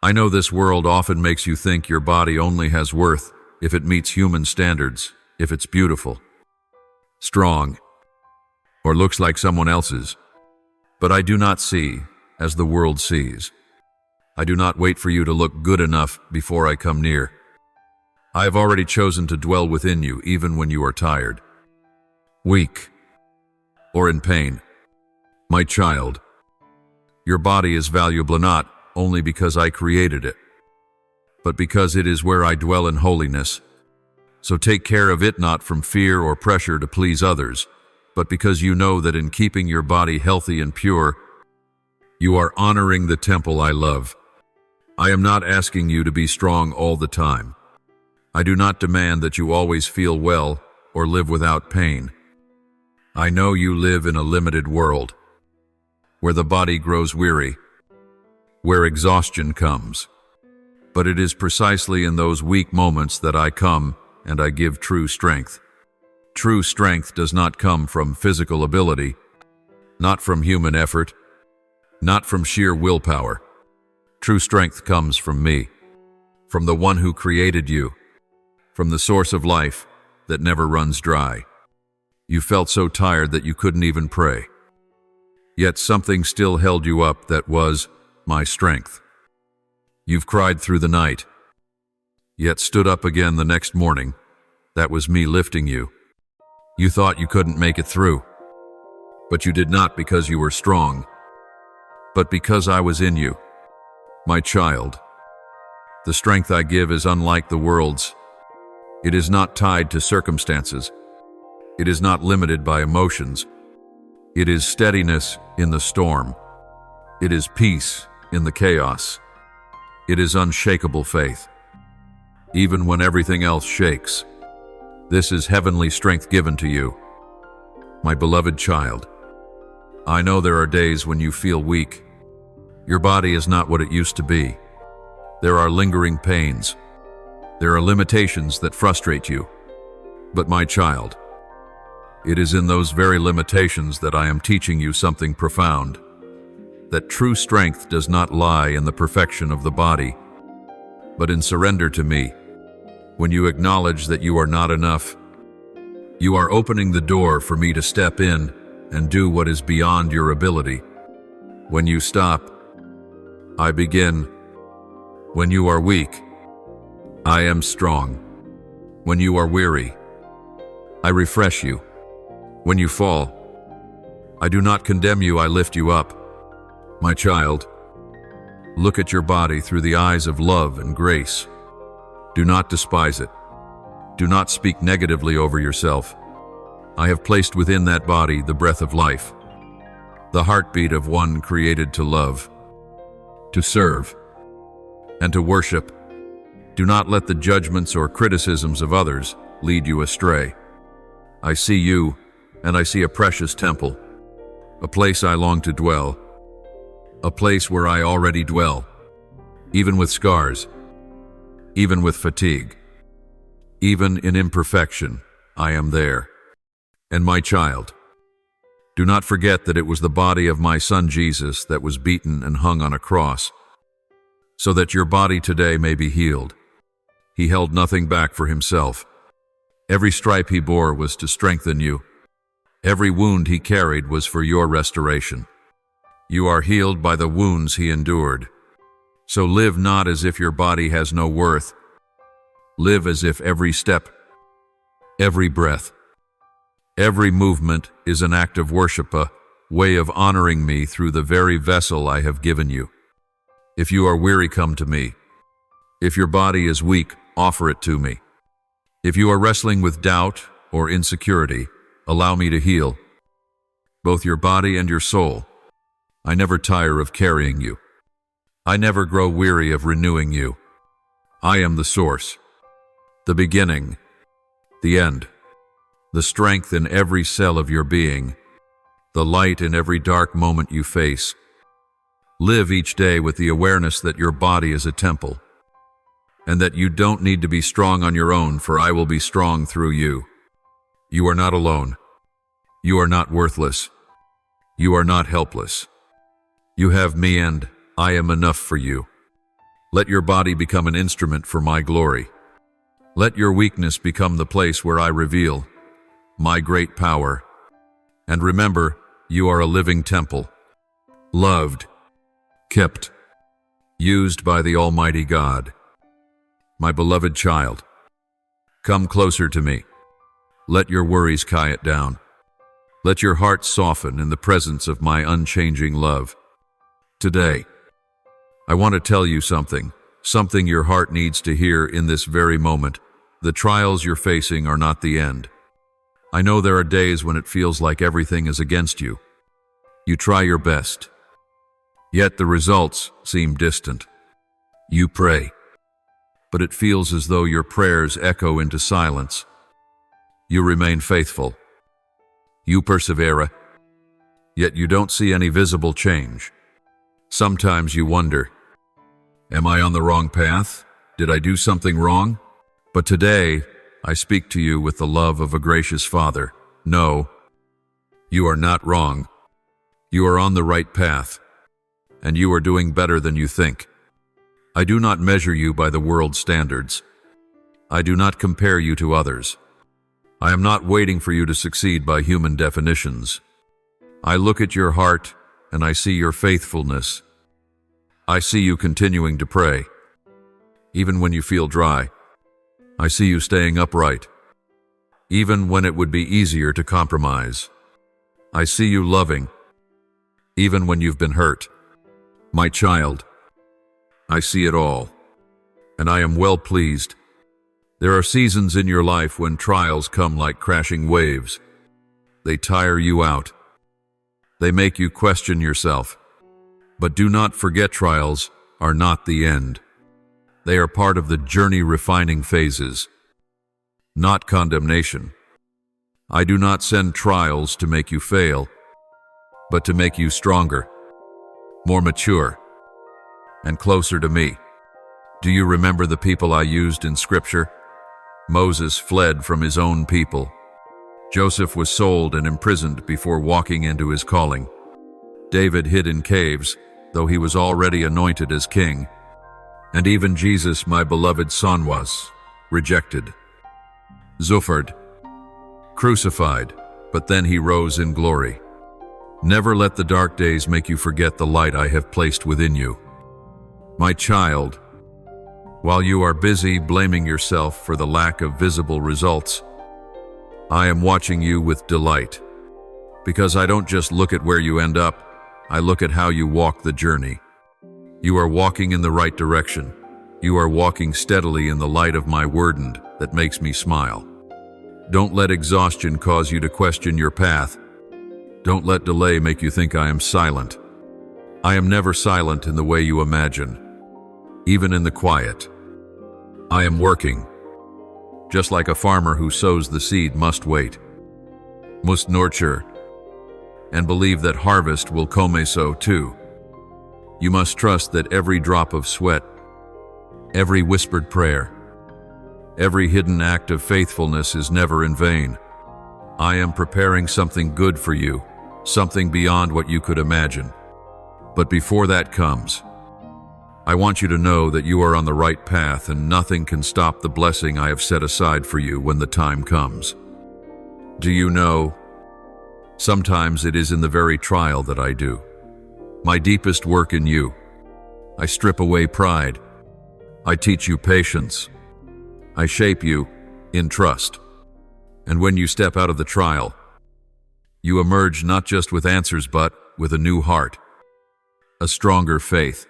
I know this world often makes you think your body only has worth if it meets human standards, if it's beautiful, strong, or looks like someone else's. But I do not see as the world sees. I do not wait for you to look good enough before I come near. I have already chosen to dwell within you even when you are tired, weak, or in pain. My child, your body is valuable not only because I created it, but because it is where I dwell in holiness. So take care of it not from fear or pressure to please others, but because you know that in keeping your body healthy and pure, you are honoring the temple I love. I am not asking you to be strong all the time. I do not demand that you always feel well or live without pain. I know you live in a limited world, where the body grows weary, where exhaustion comes. But it is precisely in those weak moments that I come and I give true strength. True strength does not come from physical ability, not from human effort, not from sheer willpower. True strength comes from me, from the one who created you, from the source of life that never runs dry. You felt so tired that you couldn't even pray. Yet something still held you up that was my strength. You've cried through the night, yet stood up again the next morning. That was me lifting you. You thought you couldn't make it through, but you did not because you were strong, but because I was in you. My child, the strength I give is unlike the world's. It is not tied to circumstances. It is not limited by emotions. It is steadiness in the storm. It is peace in the chaos. It is unshakable faith, even when everything else shakes. This is heavenly strength given to you. My beloved child, I know there are days when you feel weak. Your body is not what it used to be. There are lingering pains. There are limitations that frustrate you. But my child, it is in those very limitations that I am teaching you something profound. That true strength does not lie in the perfection of the body, but in surrender to me. When you acknowledge that you are not enough, you are opening the door for me to step in and do what is beyond your ability. When you stop, I begin. When you are weak, I am strong. When you are weary, I refresh you. When you fall, I do not condemn you, I lift you up. My child, look at your body through the eyes of love and grace. Do not despise it. Do not speak negatively over yourself. I have placed within that body the breath of life, the heartbeat of one created to love, to serve, and to worship. Do not let the judgments or criticisms of others lead you astray. I see you, and I see a precious temple, a place I long to dwell, a place where I already dwell, even with scars, even with fatigue, even in imperfection, I am there. And my child, do not forget that it was the body of my son Jesus that was beaten and hung on a cross, so that your body today may be healed. He held nothing back for himself. Every stripe he bore was to strengthen you. Every wound he carried was for your restoration. You are healed by the wounds he endured. So live not as if your body has no worth. Live as if every step, every breath, every movement is an act of worship, a way of honoring me through the very vessel I have given you. If you are weary, come to me. If your body is weak, offer it to me. If you are wrestling with doubt or insecurity, allow me to heal both your body and your soul. I never tire of carrying you. I never grow weary of renewing you. I am the source, the beginning, the end, the strength in every cell of your being. the light in every dark moment you face. Live each day with the awareness that your body is a temple, and that you don't need to be strong on your own, for I will be strong through you. You are not alone. You are not worthless. You are not helpless. You have me, and I am enough for you. Let your body become an instrument for my glory. Let your weakness become the place where I reveal my great power. And remember, you are a living temple, loved, kept, used by the Almighty God. My beloved child, come closer to me. Let your worries quiet down. Let your heart soften in the presence of my unchanging love. Today, I want to tell you something your heart needs to hear in this very moment. The trials you're facing are not the end. I know there are days when it feels like everything is against you. You try your best, yet the results seem distant. You pray, but it feels as though your prayers echo into silence. You remain faithful. You persevere, yet you don't see any visible change. Sometimes you wonder, am I on the wrong path? Did I do something wrong? But today, I speak to you with the love of a gracious Father. No, you are not wrong. You are on the right path, and you are doing better than you think. I do not measure you by the world's standards. I do not compare you to others. I am not waiting for you to succeed by human definitions. I look at your heart, and I see your faithfulness. I see you continuing to pray, even when you feel dry. I see you staying upright, even when it would be easier to compromise. I see you loving, even when you've been hurt. My child, I see it all, and I am well pleased. There are seasons in your life when trials come like crashing waves. They tire you out. They make you question yourself. But do not forget, trials are not the end. They are part of the journey refining phases, not condemnation. I do not send trials to make you fail, but to make you stronger, more mature, and closer to me. Do you remember the people I used in Scripture? Moses fled from his own people. Joseph was sold and imprisoned before walking into his calling. David hid in caves, though he was already anointed as king. And even Jesus, my beloved son, was rejected, suffered, crucified, but then he rose in glory. Never let the dark days make you forget the light I have placed within you. My child, while you are busy blaming yourself for the lack of visible results, I am watching you with delight, because I don't just look at where you end up, I look at how you walk the journey. You are walking in the right direction. You are walking steadily in the light of my word that makes me smile. Don't let exhaustion cause you to question your path. Don't let delay make you think I am silent. I am never silent in the way you imagine. Even in the quiet, I am working. Just like a farmer who sows the seed must wait, must nurture, and believe that harvest will come so too. You must trust that every drop of sweat, every whispered prayer, every hidden act of faithfulness is never in vain. I am preparing something good for you, something beyond what you could imagine. But before that comes, I want you to know that you are on the right path and nothing can stop the blessing I have set aside for you when the time comes. Do you know, sometimes it is in the very trial that I do my deepest work in you. I strip away pride. I teach you patience. I shape you in trust. And when you step out of the trial, you emerge not just with answers but with a new heart, a stronger faith,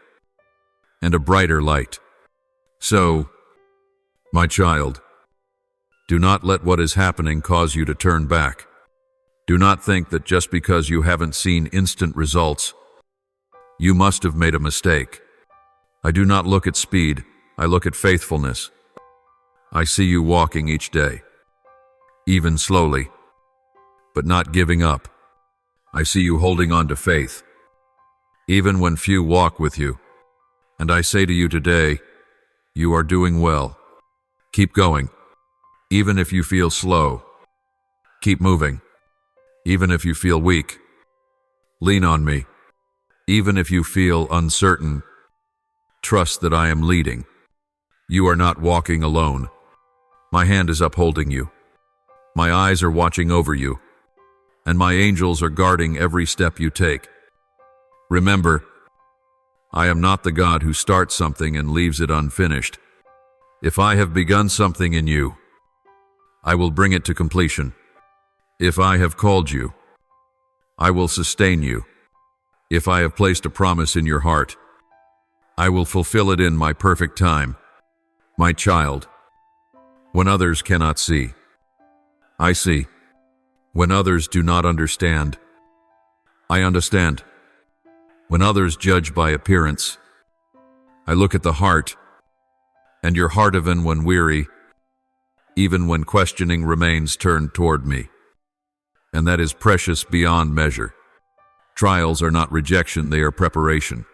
and a brighter light. So, my child, do not let what is happening cause you to turn back. Do not think that just because you haven't seen instant results, you must have made a mistake. I do not look at speed, I look at faithfulness. I see you walking each day, even slowly, but not giving up. I see you holding on to faith, even when few walk with you. And I say to you today, you are doing well. Keep going, even if you feel slow. Keep moving, even if you feel weak. Lean on me, even if you feel uncertain. Trust that I am leading. You are not walking alone. My hand is upholding you. My eyes are watching over you, and my angels are guarding every step you take. Remember, I am not the God who starts something and leaves it unfinished. If I have begun something in you, I will bring it to completion. If I have called you, I will sustain you. If I have placed a promise in your heart, I will fulfill it in my perfect time. My child, when others cannot see, I see. When others do not understand, I understand. When others judge by appearance, I look at the heart, and your heart even when weary, even when questioning remains turned toward me. And that is precious beyond measure. Trials are not rejection, they are preparation.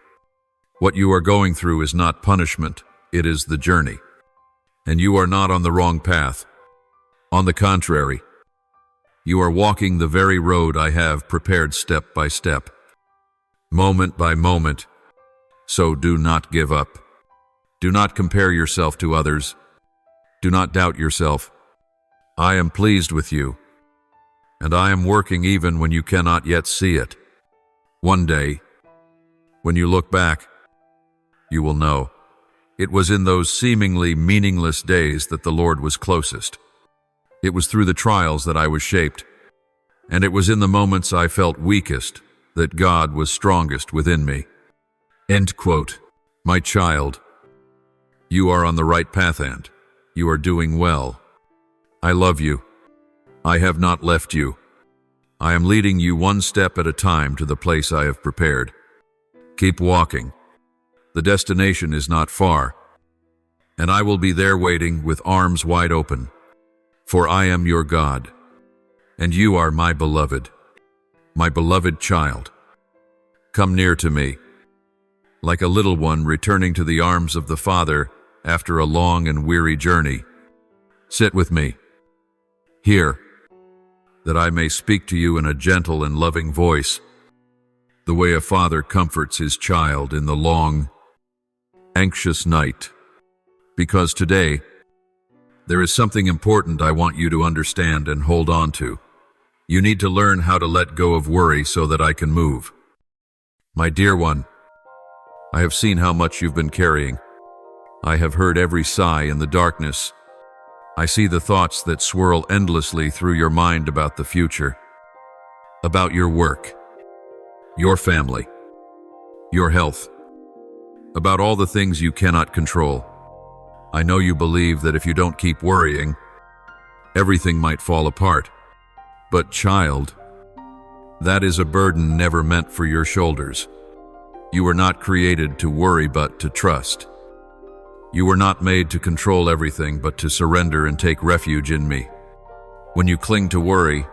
What you are going through is not punishment, it is the journey. And you are not on the wrong path. On the contrary, you are walking the very road I have prepared step by step, moment by moment. So do not give up. Do not compare yourself to others. Do not doubt yourself. I am pleased with you, and I am working even when you cannot yet see it. One day, when you look back, you will know it was in those seemingly meaningless days that the Lord was closest. It was through the trials that I was shaped, and it was in the moments I felt weakest that God was strongest within me. End quote. My child, you are on the right path and you are doing well. I love you. I have not left you. I am leading you one step at a time to the place I have prepared. Keep walking. The destination is not far, and I will be there waiting with arms wide open. For I am your God, and you are my beloved child. Come near to me, like a little one returning to the arms of the Father after a long and weary journey. Sit with me, here, that I may speak to you in a gentle and loving voice, the way a father comforts his child in the long, anxious night. Because today, there is something important I want you to understand and hold on to. You need to learn how to let go of worry so that I can move. My dear one, I have seen how much you've been carrying. I have heard every sigh in the darkness. I see the thoughts that swirl endlessly through your mind about the future, about your work, your family, your health, about all the things you cannot control. I know you believe that if you don't keep worrying, everything might fall apart. But child, that is a burden never meant for your shoulders. You were not created to worry but to trust. You were not made to control everything but to surrender and take refuge in me. When you cling to worry,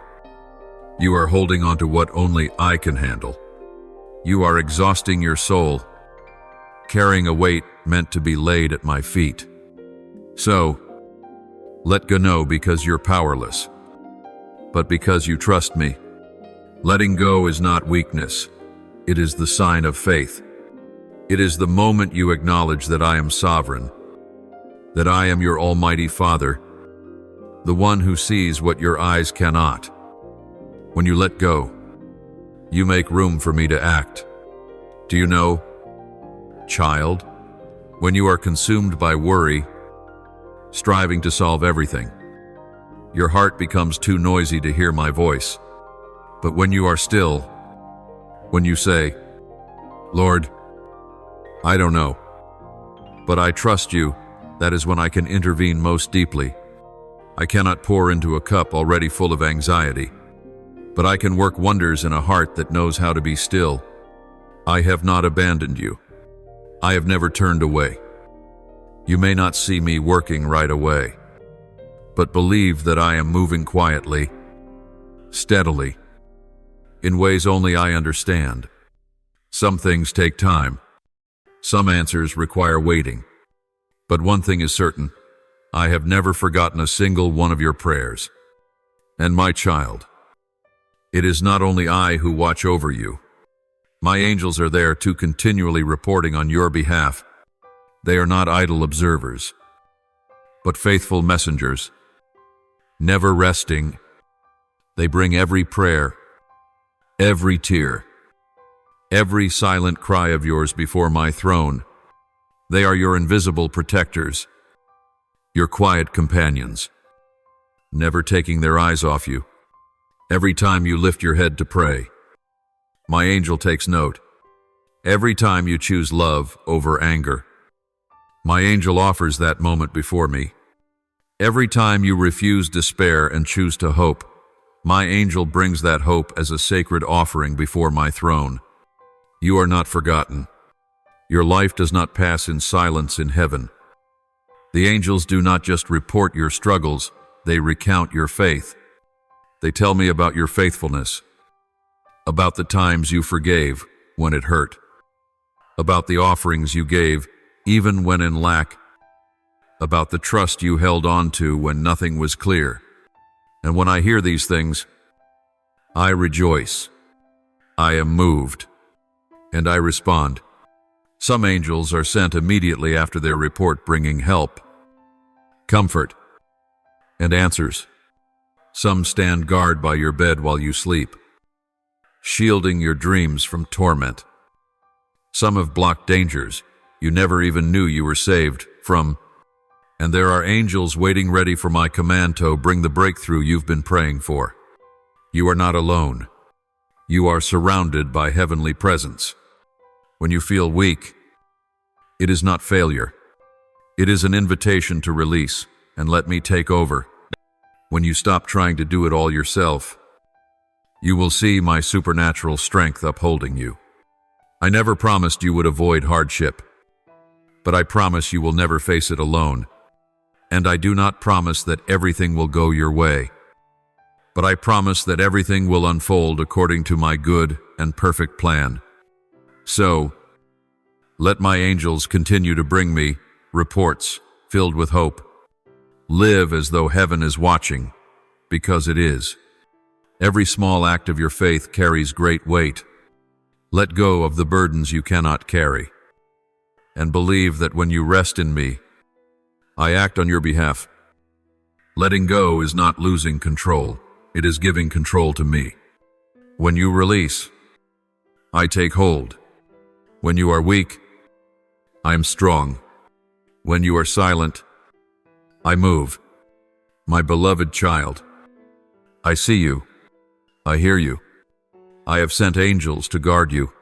you are holding on to what only I can handle. You are exhausting your soul, carrying a weight meant to be laid at my feet. So, let go because you're powerless, but because you trust me. Letting go is not weakness. It is the sign of faith. It is the moment you acknowledge that I am sovereign, that I am your Almighty Father, the one who sees what your eyes cannot. When you let go, you make room for me to act. Do you know, child, when you are consumed by worry, striving to solve everything, your heart becomes too noisy to hear my voice. But when you are still, when you say, Lord, I don't know, but I trust you, that is when I can intervene most deeply. I cannot pour into a cup already full of anxiety, but I can work wonders in a heart that knows how to be still. I have not abandoned you. I have never turned away. You may not see me working right away, but believe that I am moving quietly, steadily, in ways only I understand. Some things take time. Some answers require waiting. But one thing is certain, I have never forgotten a single one of your prayers. And my child, it is not only I who watch over you. My angels are there too, continually reporting on your behalf. They are not idle observers, but faithful messengers, never resting. They bring every prayer, every tear, every silent cry of yours before my throne. They are your invisible protectors, your quiet companions, never taking their eyes off you. Every time you lift your head to pray, my angel takes note. Every time you choose love over anger, my angel offers that moment before me. Every time you refuse despair and choose to hope, my angel brings that hope as a sacred offering before my throne. You are not forgotten. Your life does not pass in silence in heaven. The angels do not just report your struggles, they recount your faith. They tell me about your faithfulness, about the times you forgave when it hurt, about the offerings you gave even when in lack, about the trust you held on to when nothing was clear. And when I hear these things, I rejoice. I am moved, and I respond. Some angels are sent immediately after their report, bringing help, comfort, and answers. Some stand guard by your bed while you sleep, shielding your dreams from torment. Some have blocked dangers you never even knew you were saved from. And there are angels waiting ready for my command to bring the breakthrough you've been praying for. You are not alone. You are surrounded by heavenly presence. When you feel weak, it is not failure. It is an invitation to release and let me take over. When you stop trying to do it all yourself, you will see my supernatural strength upholding you. I never promised you would avoid hardship, but I promise you will never face it alone. And I do not promise that everything will go your way, but I promise that everything will unfold according to my good and perfect plan. So, let my angels continue to bring me reports filled with hope. Live as though heaven is watching, because it is. Every small act of your faith carries great weight. Let go of the burdens you cannot carry, and believe that when you rest in me, I act on your behalf. Letting go is not losing control. It is giving control to me. When you release, I take hold. When you are weak, I am strong. When you are silent, I move. My beloved child, I see you. I hear you. I have sent angels to guard you,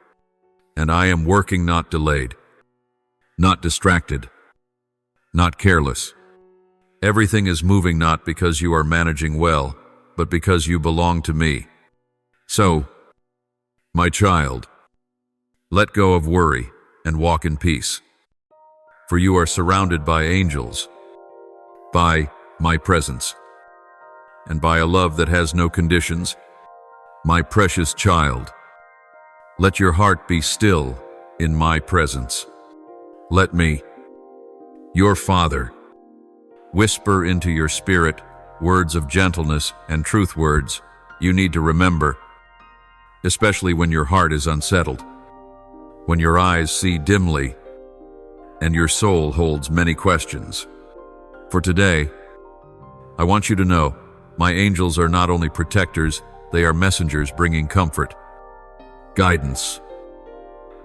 and I am working, not delayed, not distracted, not careless. Everything is moving not because you are managing well, but because you belong to me. So, my child, let go of worry and walk in peace. For you are surrounded by angels, by my presence, and by a love that has no conditions. My precious child, let your heart be still in my presence. Let me, your Father, whisper into your spirit words of gentleness and truth, words you need to remember, especially when your heart is unsettled, when your eyes see dimly, and your soul holds many questions. For today, I want you to know, my angels are not only protectors, they are messengers bringing comfort, guidance,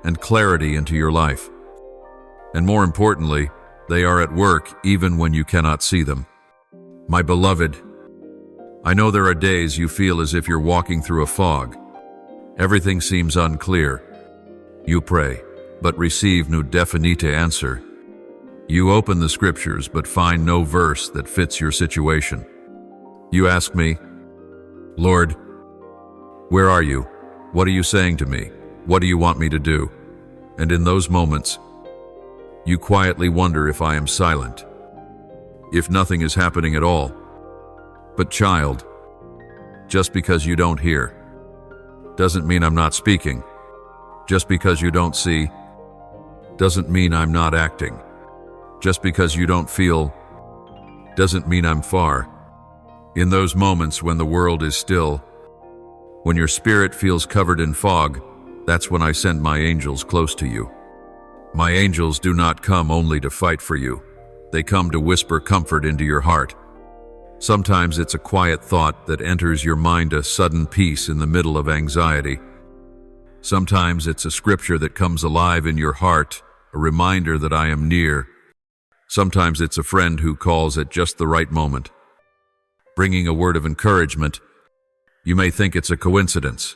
and clarity into your life. And more importantly, they are at work even when you cannot see them. My beloved, I know there are days you feel as if you're walking through a fog. Everything seems unclear. You pray, but receive no definite answer. You open the scriptures but find no verse that fits your situation. You ask me, Lord, where are you? What are you saying to me? What do you want me to do? And in those moments, you quietly wonder if I am silent, if nothing is happening at all. But child, just because you don't hear, doesn't mean I'm not speaking. Just because you don't see doesn't mean I'm not acting. Just because you don't feel doesn't mean I'm far. In those moments when the world is still, when your spirit feels covered in fog, that's when I send my angels close to you. My angels do not come only to fight for you. They come to whisper comfort into your heart. Sometimes it's a quiet thought that enters your mind, a sudden peace in the middle of anxiety. Sometimes it's a scripture that comes alive in your heart, a reminder that I am near. Sometimes it's a friend who calls at just the right moment, bringing a word of encouragement. You may think it's a coincidence,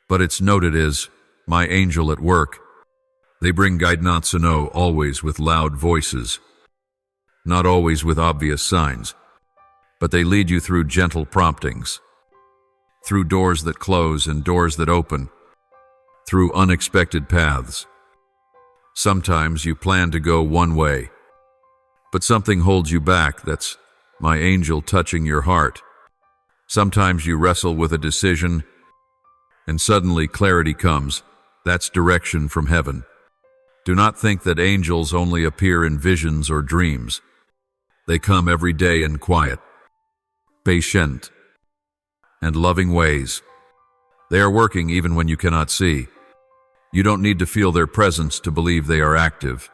but it's noted as my angel at work. They bring guidance, always with loud voices, not always with obvious signs, but they lead you through gentle promptings, through doors that close and doors that open, through unexpected paths. Sometimes you plan to go one way, but something holds you back. That's my angel touching your heart. Sometimes you wrestle with a decision, and suddenly clarity comes. That's direction from heaven. Do not think that angels only appear in visions or dreams. They come every day in quiet, patient, and loving ways. They are working even when you cannot see. You don't need to feel their presence to believe they are active.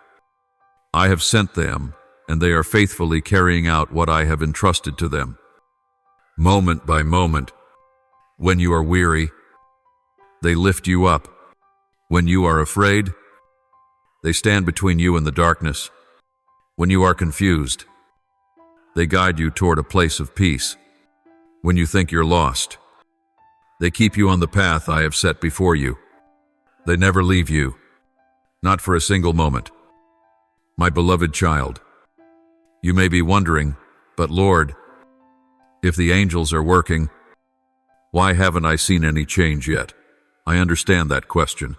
I have sent them, and they are faithfully carrying out what I have entrusted to them. Moment by moment, when you are weary, they lift you up. When you are afraid, they stand between you and the darkness. When you are confused, they guide you toward a place of peace. When you think you're lost, they keep you on the path I have set before you. They never leave you, not for a single moment. My beloved child, you may be wondering, but Lord, if the angels are working, why haven't I seen any change yet? I understand that question.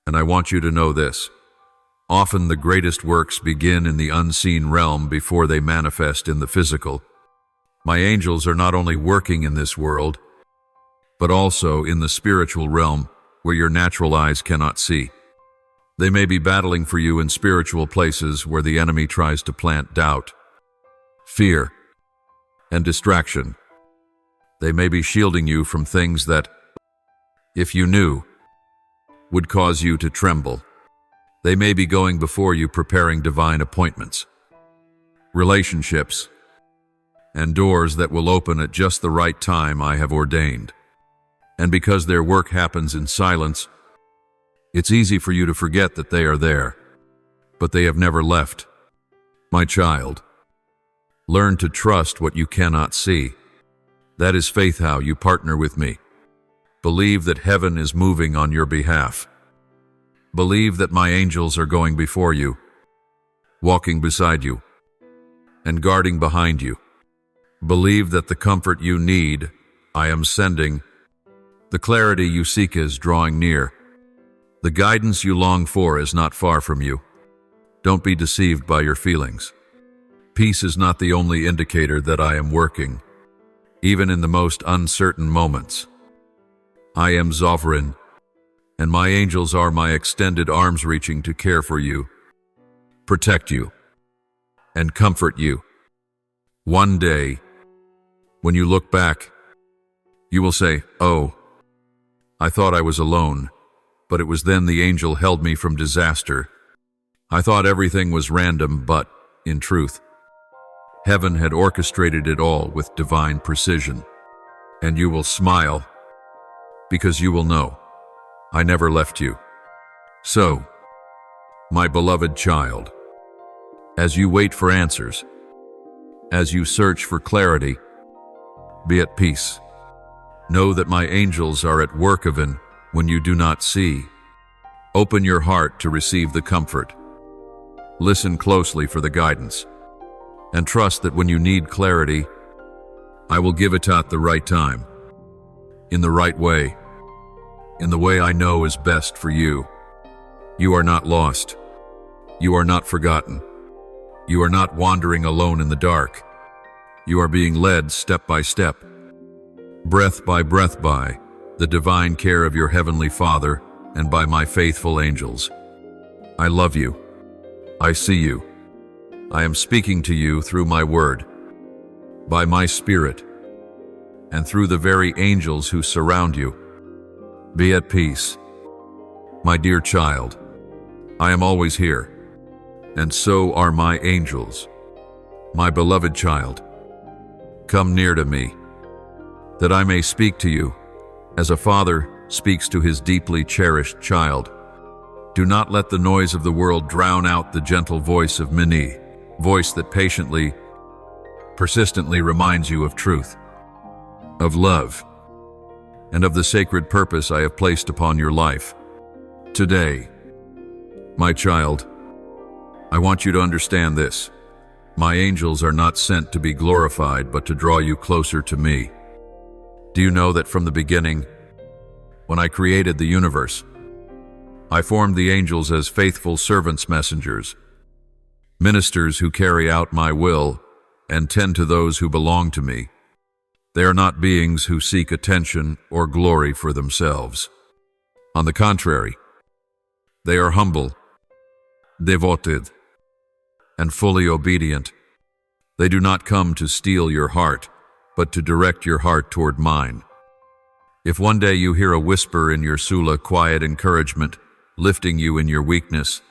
And I want you to know this. Often the greatest works begin in the unseen realm before they manifest in the physical. My angels are not only working in this world, but also in the spiritual realm where your natural eyes cannot see. They may be battling for you in spiritual places where the enemy tries to plant doubt, fear, and distraction. They may be shielding you from things that, if you knew, would cause you to tremble. They may be going before you preparing divine appointments, relationships, and doors that will open at just the right time I have ordained. And because their work happens in silence, it's easy for you to forget that they are there, but they have never left. My child, learn to trust what you cannot see. That is faith, how you partner with me. Believe that heaven is moving on your behalf. Believe that my angels are going before you, walking beside you, and guarding behind you. Believe that the comfort you need, I am sending. The clarity you seek is drawing near. The guidance you long for is not far from you. Don't be deceived by your feelings. Peace is not the only indicator that I am working, even in the most uncertain moments. I am sovereign, and my angels are my extended arms reaching to care for you, protect you, and comfort you. One day, when you look back, you will say, "Oh, I thought I was alone, but it was then the angel held me from disaster. I thought everything was random, but, in truth, heaven had orchestrated it all with divine precision." And you will smile, because you will know, I never left you. So, my beloved child, as you wait for answers, as you search for clarity, be at peace. Know that my angels are at work even when you do not see. Open your heart to receive the comfort. Listen closely for the guidance, and trust that when you need clarity, I will give it at the right time, in the right way, in the way I know is best for you. You are not lost. You are not forgotten. You are not wandering alone in the dark. You are being led step by step, breath by, the divine care of your Heavenly Father, and by my faithful angels. I love you. I see you. I am speaking to you through my word, by my Spirit, and through the very angels who surround you. Be at peace. My dear child, I am always here, and so are my angels. My beloved child, come near to me, that I may speak to you, as a father speaks to his deeply cherished child. Do not let the noise of the world drown out the gentle voice of Mini, voice that patiently, persistently reminds you of truth, of love, and of the sacred purpose I have placed upon your life. Today, my child, I want you to understand this. My angels are not sent to be glorified, but to draw you closer to me. Do you know that from the beginning, when I created the universe, I formed the angels as faithful servants, messengers, ministers who carry out my will and tend to those who belong to me. They are not beings who seek attention or glory for themselves. On the contrary, they are humble, devoted, and fully obedient. They do not come to steal your heart, but to direct your heart toward mine. If one day you hear a whisper in your sula, quiet encouragement, lifting you in your weakness,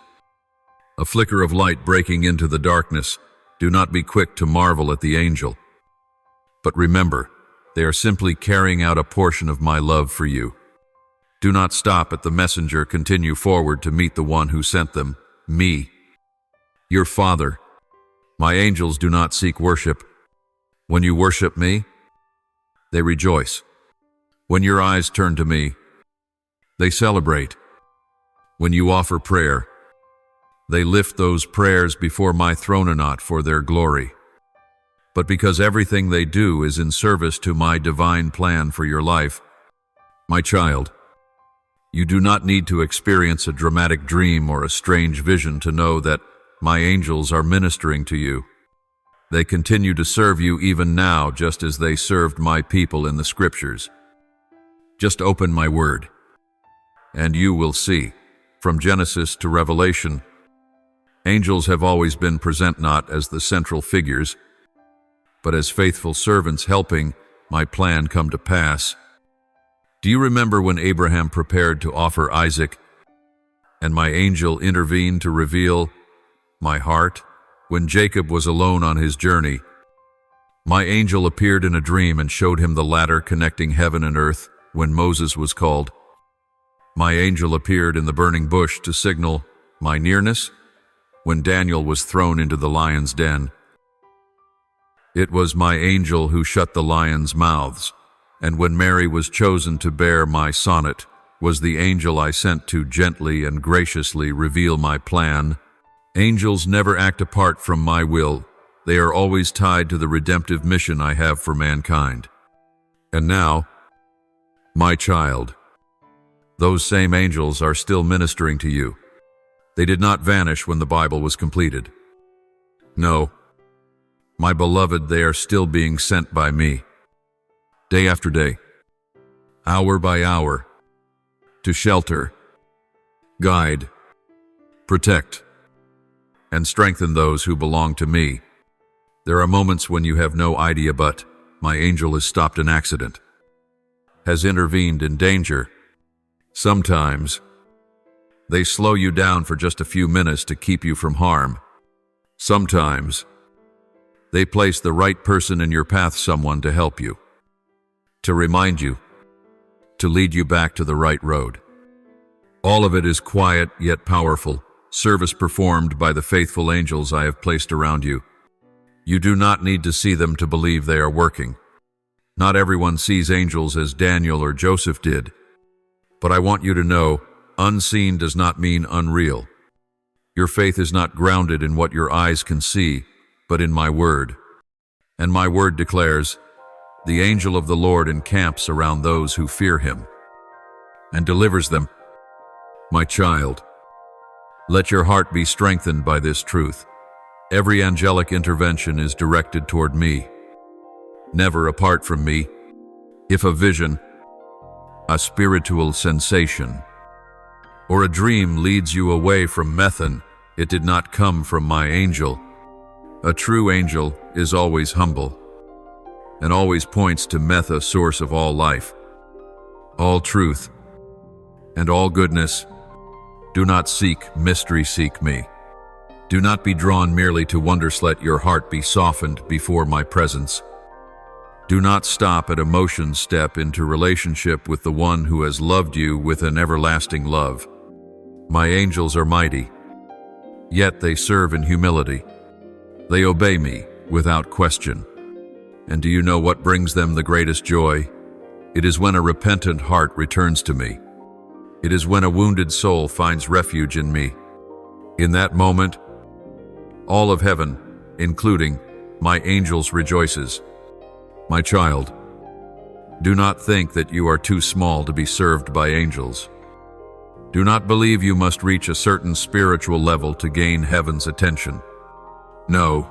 a flicker of light breaking into the darkness, do not be quick to marvel at the angel. But remember, they are simply carrying out a portion of my love for you. Do not stop at the messenger, continue forward to meet the one who sent them, me, your Father. My angels do not seek worship. When you worship me, they rejoice. When your eyes turn to me, they celebrate. When you offer prayer, they lift those prayers before my throne, not for their glory, but because everything they do is in service to my divine plan for your life. My child, you do not need to experience a dramatic dream or a strange vision to know that my angels are ministering to you. They continue to serve you even now, just as they served my people in the scriptures. Just open my word, and you will see. From Genesis to Revelation, angels have always been present not as the central figures, but as faithful servants helping my plan come to pass. Do you remember when Abraham prepared to offer Isaac, and my angel intervened to reveal my heart? When Jacob was alone on his journey, my angel appeared in a dream and showed him the ladder connecting heaven and earth. When Moses was called, my angel appeared in the burning bush to signal my nearness. When Daniel was thrown into the lion's den, it was my angel who shut the lions' mouths. And when Mary was chosen to bear my sonnet, was the angel I sent to gently and graciously reveal my plan. Angels never act apart from my will. They are always tied to the redemptive mission I have for mankind. And now, my child, those same angels are still ministering to you. They did not vanish when the Bible was completed. No, my beloved, they are still being sent by me, day after day, hour by hour, to shelter, guide, protect, and strengthen those who belong to me. There are moments when you have no idea, but my angel has stopped an accident, has intervened in danger. Sometimes they slow you down for just a few minutes to keep you from harm. Sometimes they place the right person in your path, someone to help you, to remind you, to lead you back to the right road. All of it is quiet yet powerful, service performed by the faithful angels I have placed around you. You do not need to see them to believe they are working. Not everyone sees angels as Daniel or Joseph did. But I want you to know, unseen does not mean unreal. Your faith is not grounded in what your eyes can see, but in my word. And my word declares, the angel of the Lord encamps around those who fear him and delivers them. My child, let your heart be strengthened by this truth. Every angelic intervention is directed toward me, never apart from me. If a vision, a spiritual sensation, or a dream leads you away from methane, it did not come from my angel. A true angel is always humble and always points to Metha, source of all life, all truth, and all goodness. Do not seek mystery, seek me. Do not be drawn merely to wonders, let your heart be softened before my presence. Do not stop at emotions, step into relationship with the one who has loved you with an everlasting love. My angels are mighty, yet they serve in humility. They obey me without question. And do you know what brings them the greatest joy? It is when a repentant heart returns to me. It is when a wounded soul finds refuge in me. In that moment, all of heaven, including my angels, rejoices. My child, do not think that you are too small to be served by angels. Do not believe you must reach a certain spiritual level to gain heaven's attention. No,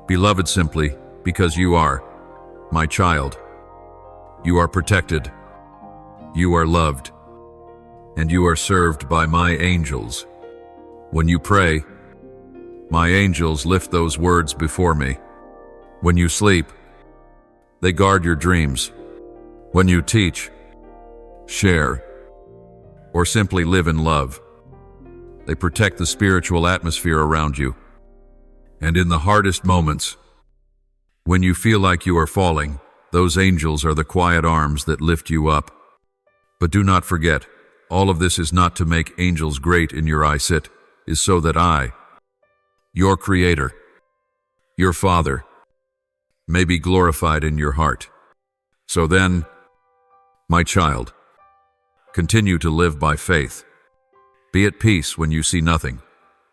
beloved, simply because you are my child. You are protected, you are loved, and you are served by my angels. When you pray, my angels lift those words before me. When you sleep, they guard your dreams. When you teach, share, or simply live in love, they protect the spiritual atmosphere around you. And in the hardest moments, when you feel like you are falling, those angels are the quiet arms that lift you up. But do not forget, all of this is not to make angels great in your eyes. It is so that I, your Creator, your Father, may be glorified in your heart. So then, my child, continue to live by faith. Be at peace when you see nothing,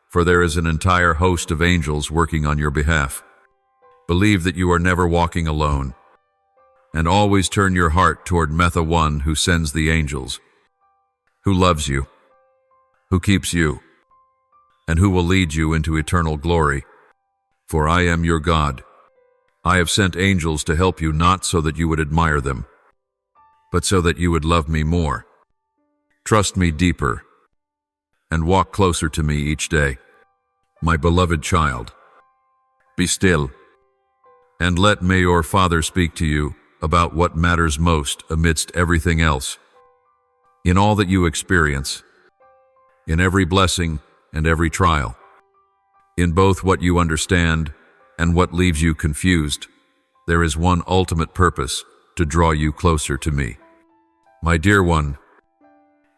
for there is an entire host of angels working on your behalf. Believe that you are never walking alone, and always turn your heart toward Metha, one who sends the angels, who loves you, who keeps you, and who will lead you into eternal glory. For I am your God. I have sent angels to help you, not so that you would admire them, but so that you would love me more. Trust me deeper, and walk closer to me each day. My beloved child, be still, and let may your Father speak to you about what matters most amidst everything else. In all that you experience, in every blessing and every trial, in both what you understand and what leaves you confused, there is one ultimate purpose: to draw you closer to me. My dear one,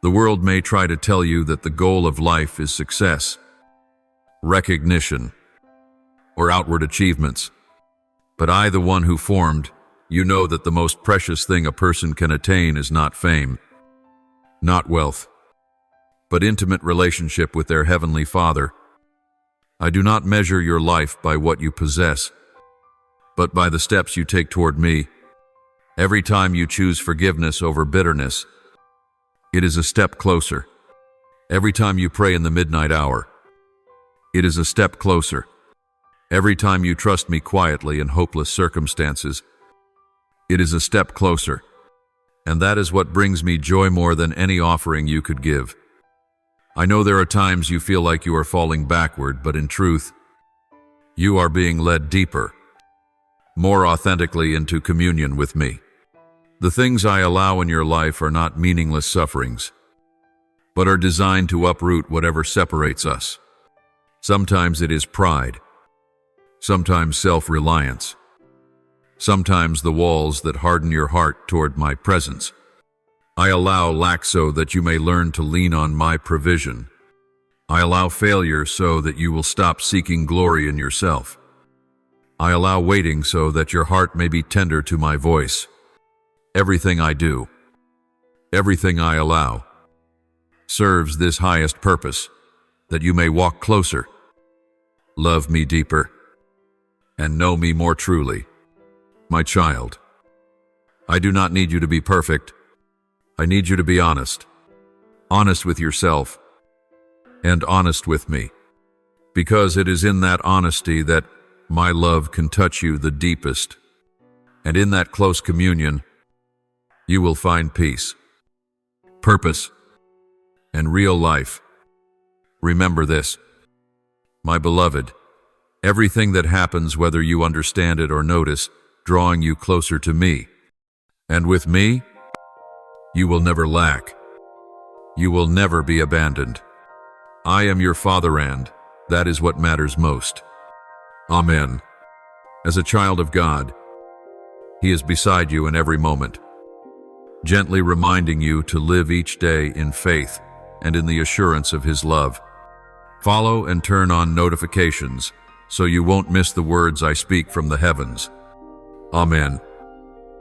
the world may try to tell you that the goal of life is success, recognition, or outward achievements. But I, the one who formed you, know that the most precious thing a person can attain is not fame, not wealth, but intimate relationship with their Heavenly Father. I do not measure your life by what you possess, but by the steps you take toward me. Every time you choose forgiveness over bitterness, it is a step closer. Every time you pray in the midnight hour, it is a step closer. Every time you trust me quietly in hopeless circumstances, it is a step closer. And that is what brings me joy more than any offering you could give. I know there are times you feel like you are falling backward, but in truth, you are being led deeper, more authentically into communion with me. The things I allow in your life are not meaningless sufferings, but are designed to uproot whatever separates us. Sometimes it is pride, sometimes self-reliance, sometimes the walls that harden your heart toward my presence. I allow lack so that you may learn to lean on my provision. I allow failure so that you will stop seeking glory in yourself. I allow waiting so that your heart may be tender to my voice. Everything I do, everything I allow, serves this highest purpose, that you may walk closer, love me deeper, and know me more truly. My child, I do not need you to be perfect. I need you to be honest. Honest with yourself, and honest with me. Because it is in that honesty that my love can touch you the deepest. And in that close communion, you will find peace, purpose, and real life. Remember this, my beloved, everything that happens, whether you understand it or notice, drawing you closer to me. And with me, you will never lack. You will never be abandoned. I am your Father, and that is what matters most. Amen. As a child of God, He is beside you in every moment, gently reminding you to live each day in faith and in the assurance of His love. Follow and turn on notifications so you won't miss the words I speak from the heavens. Amen.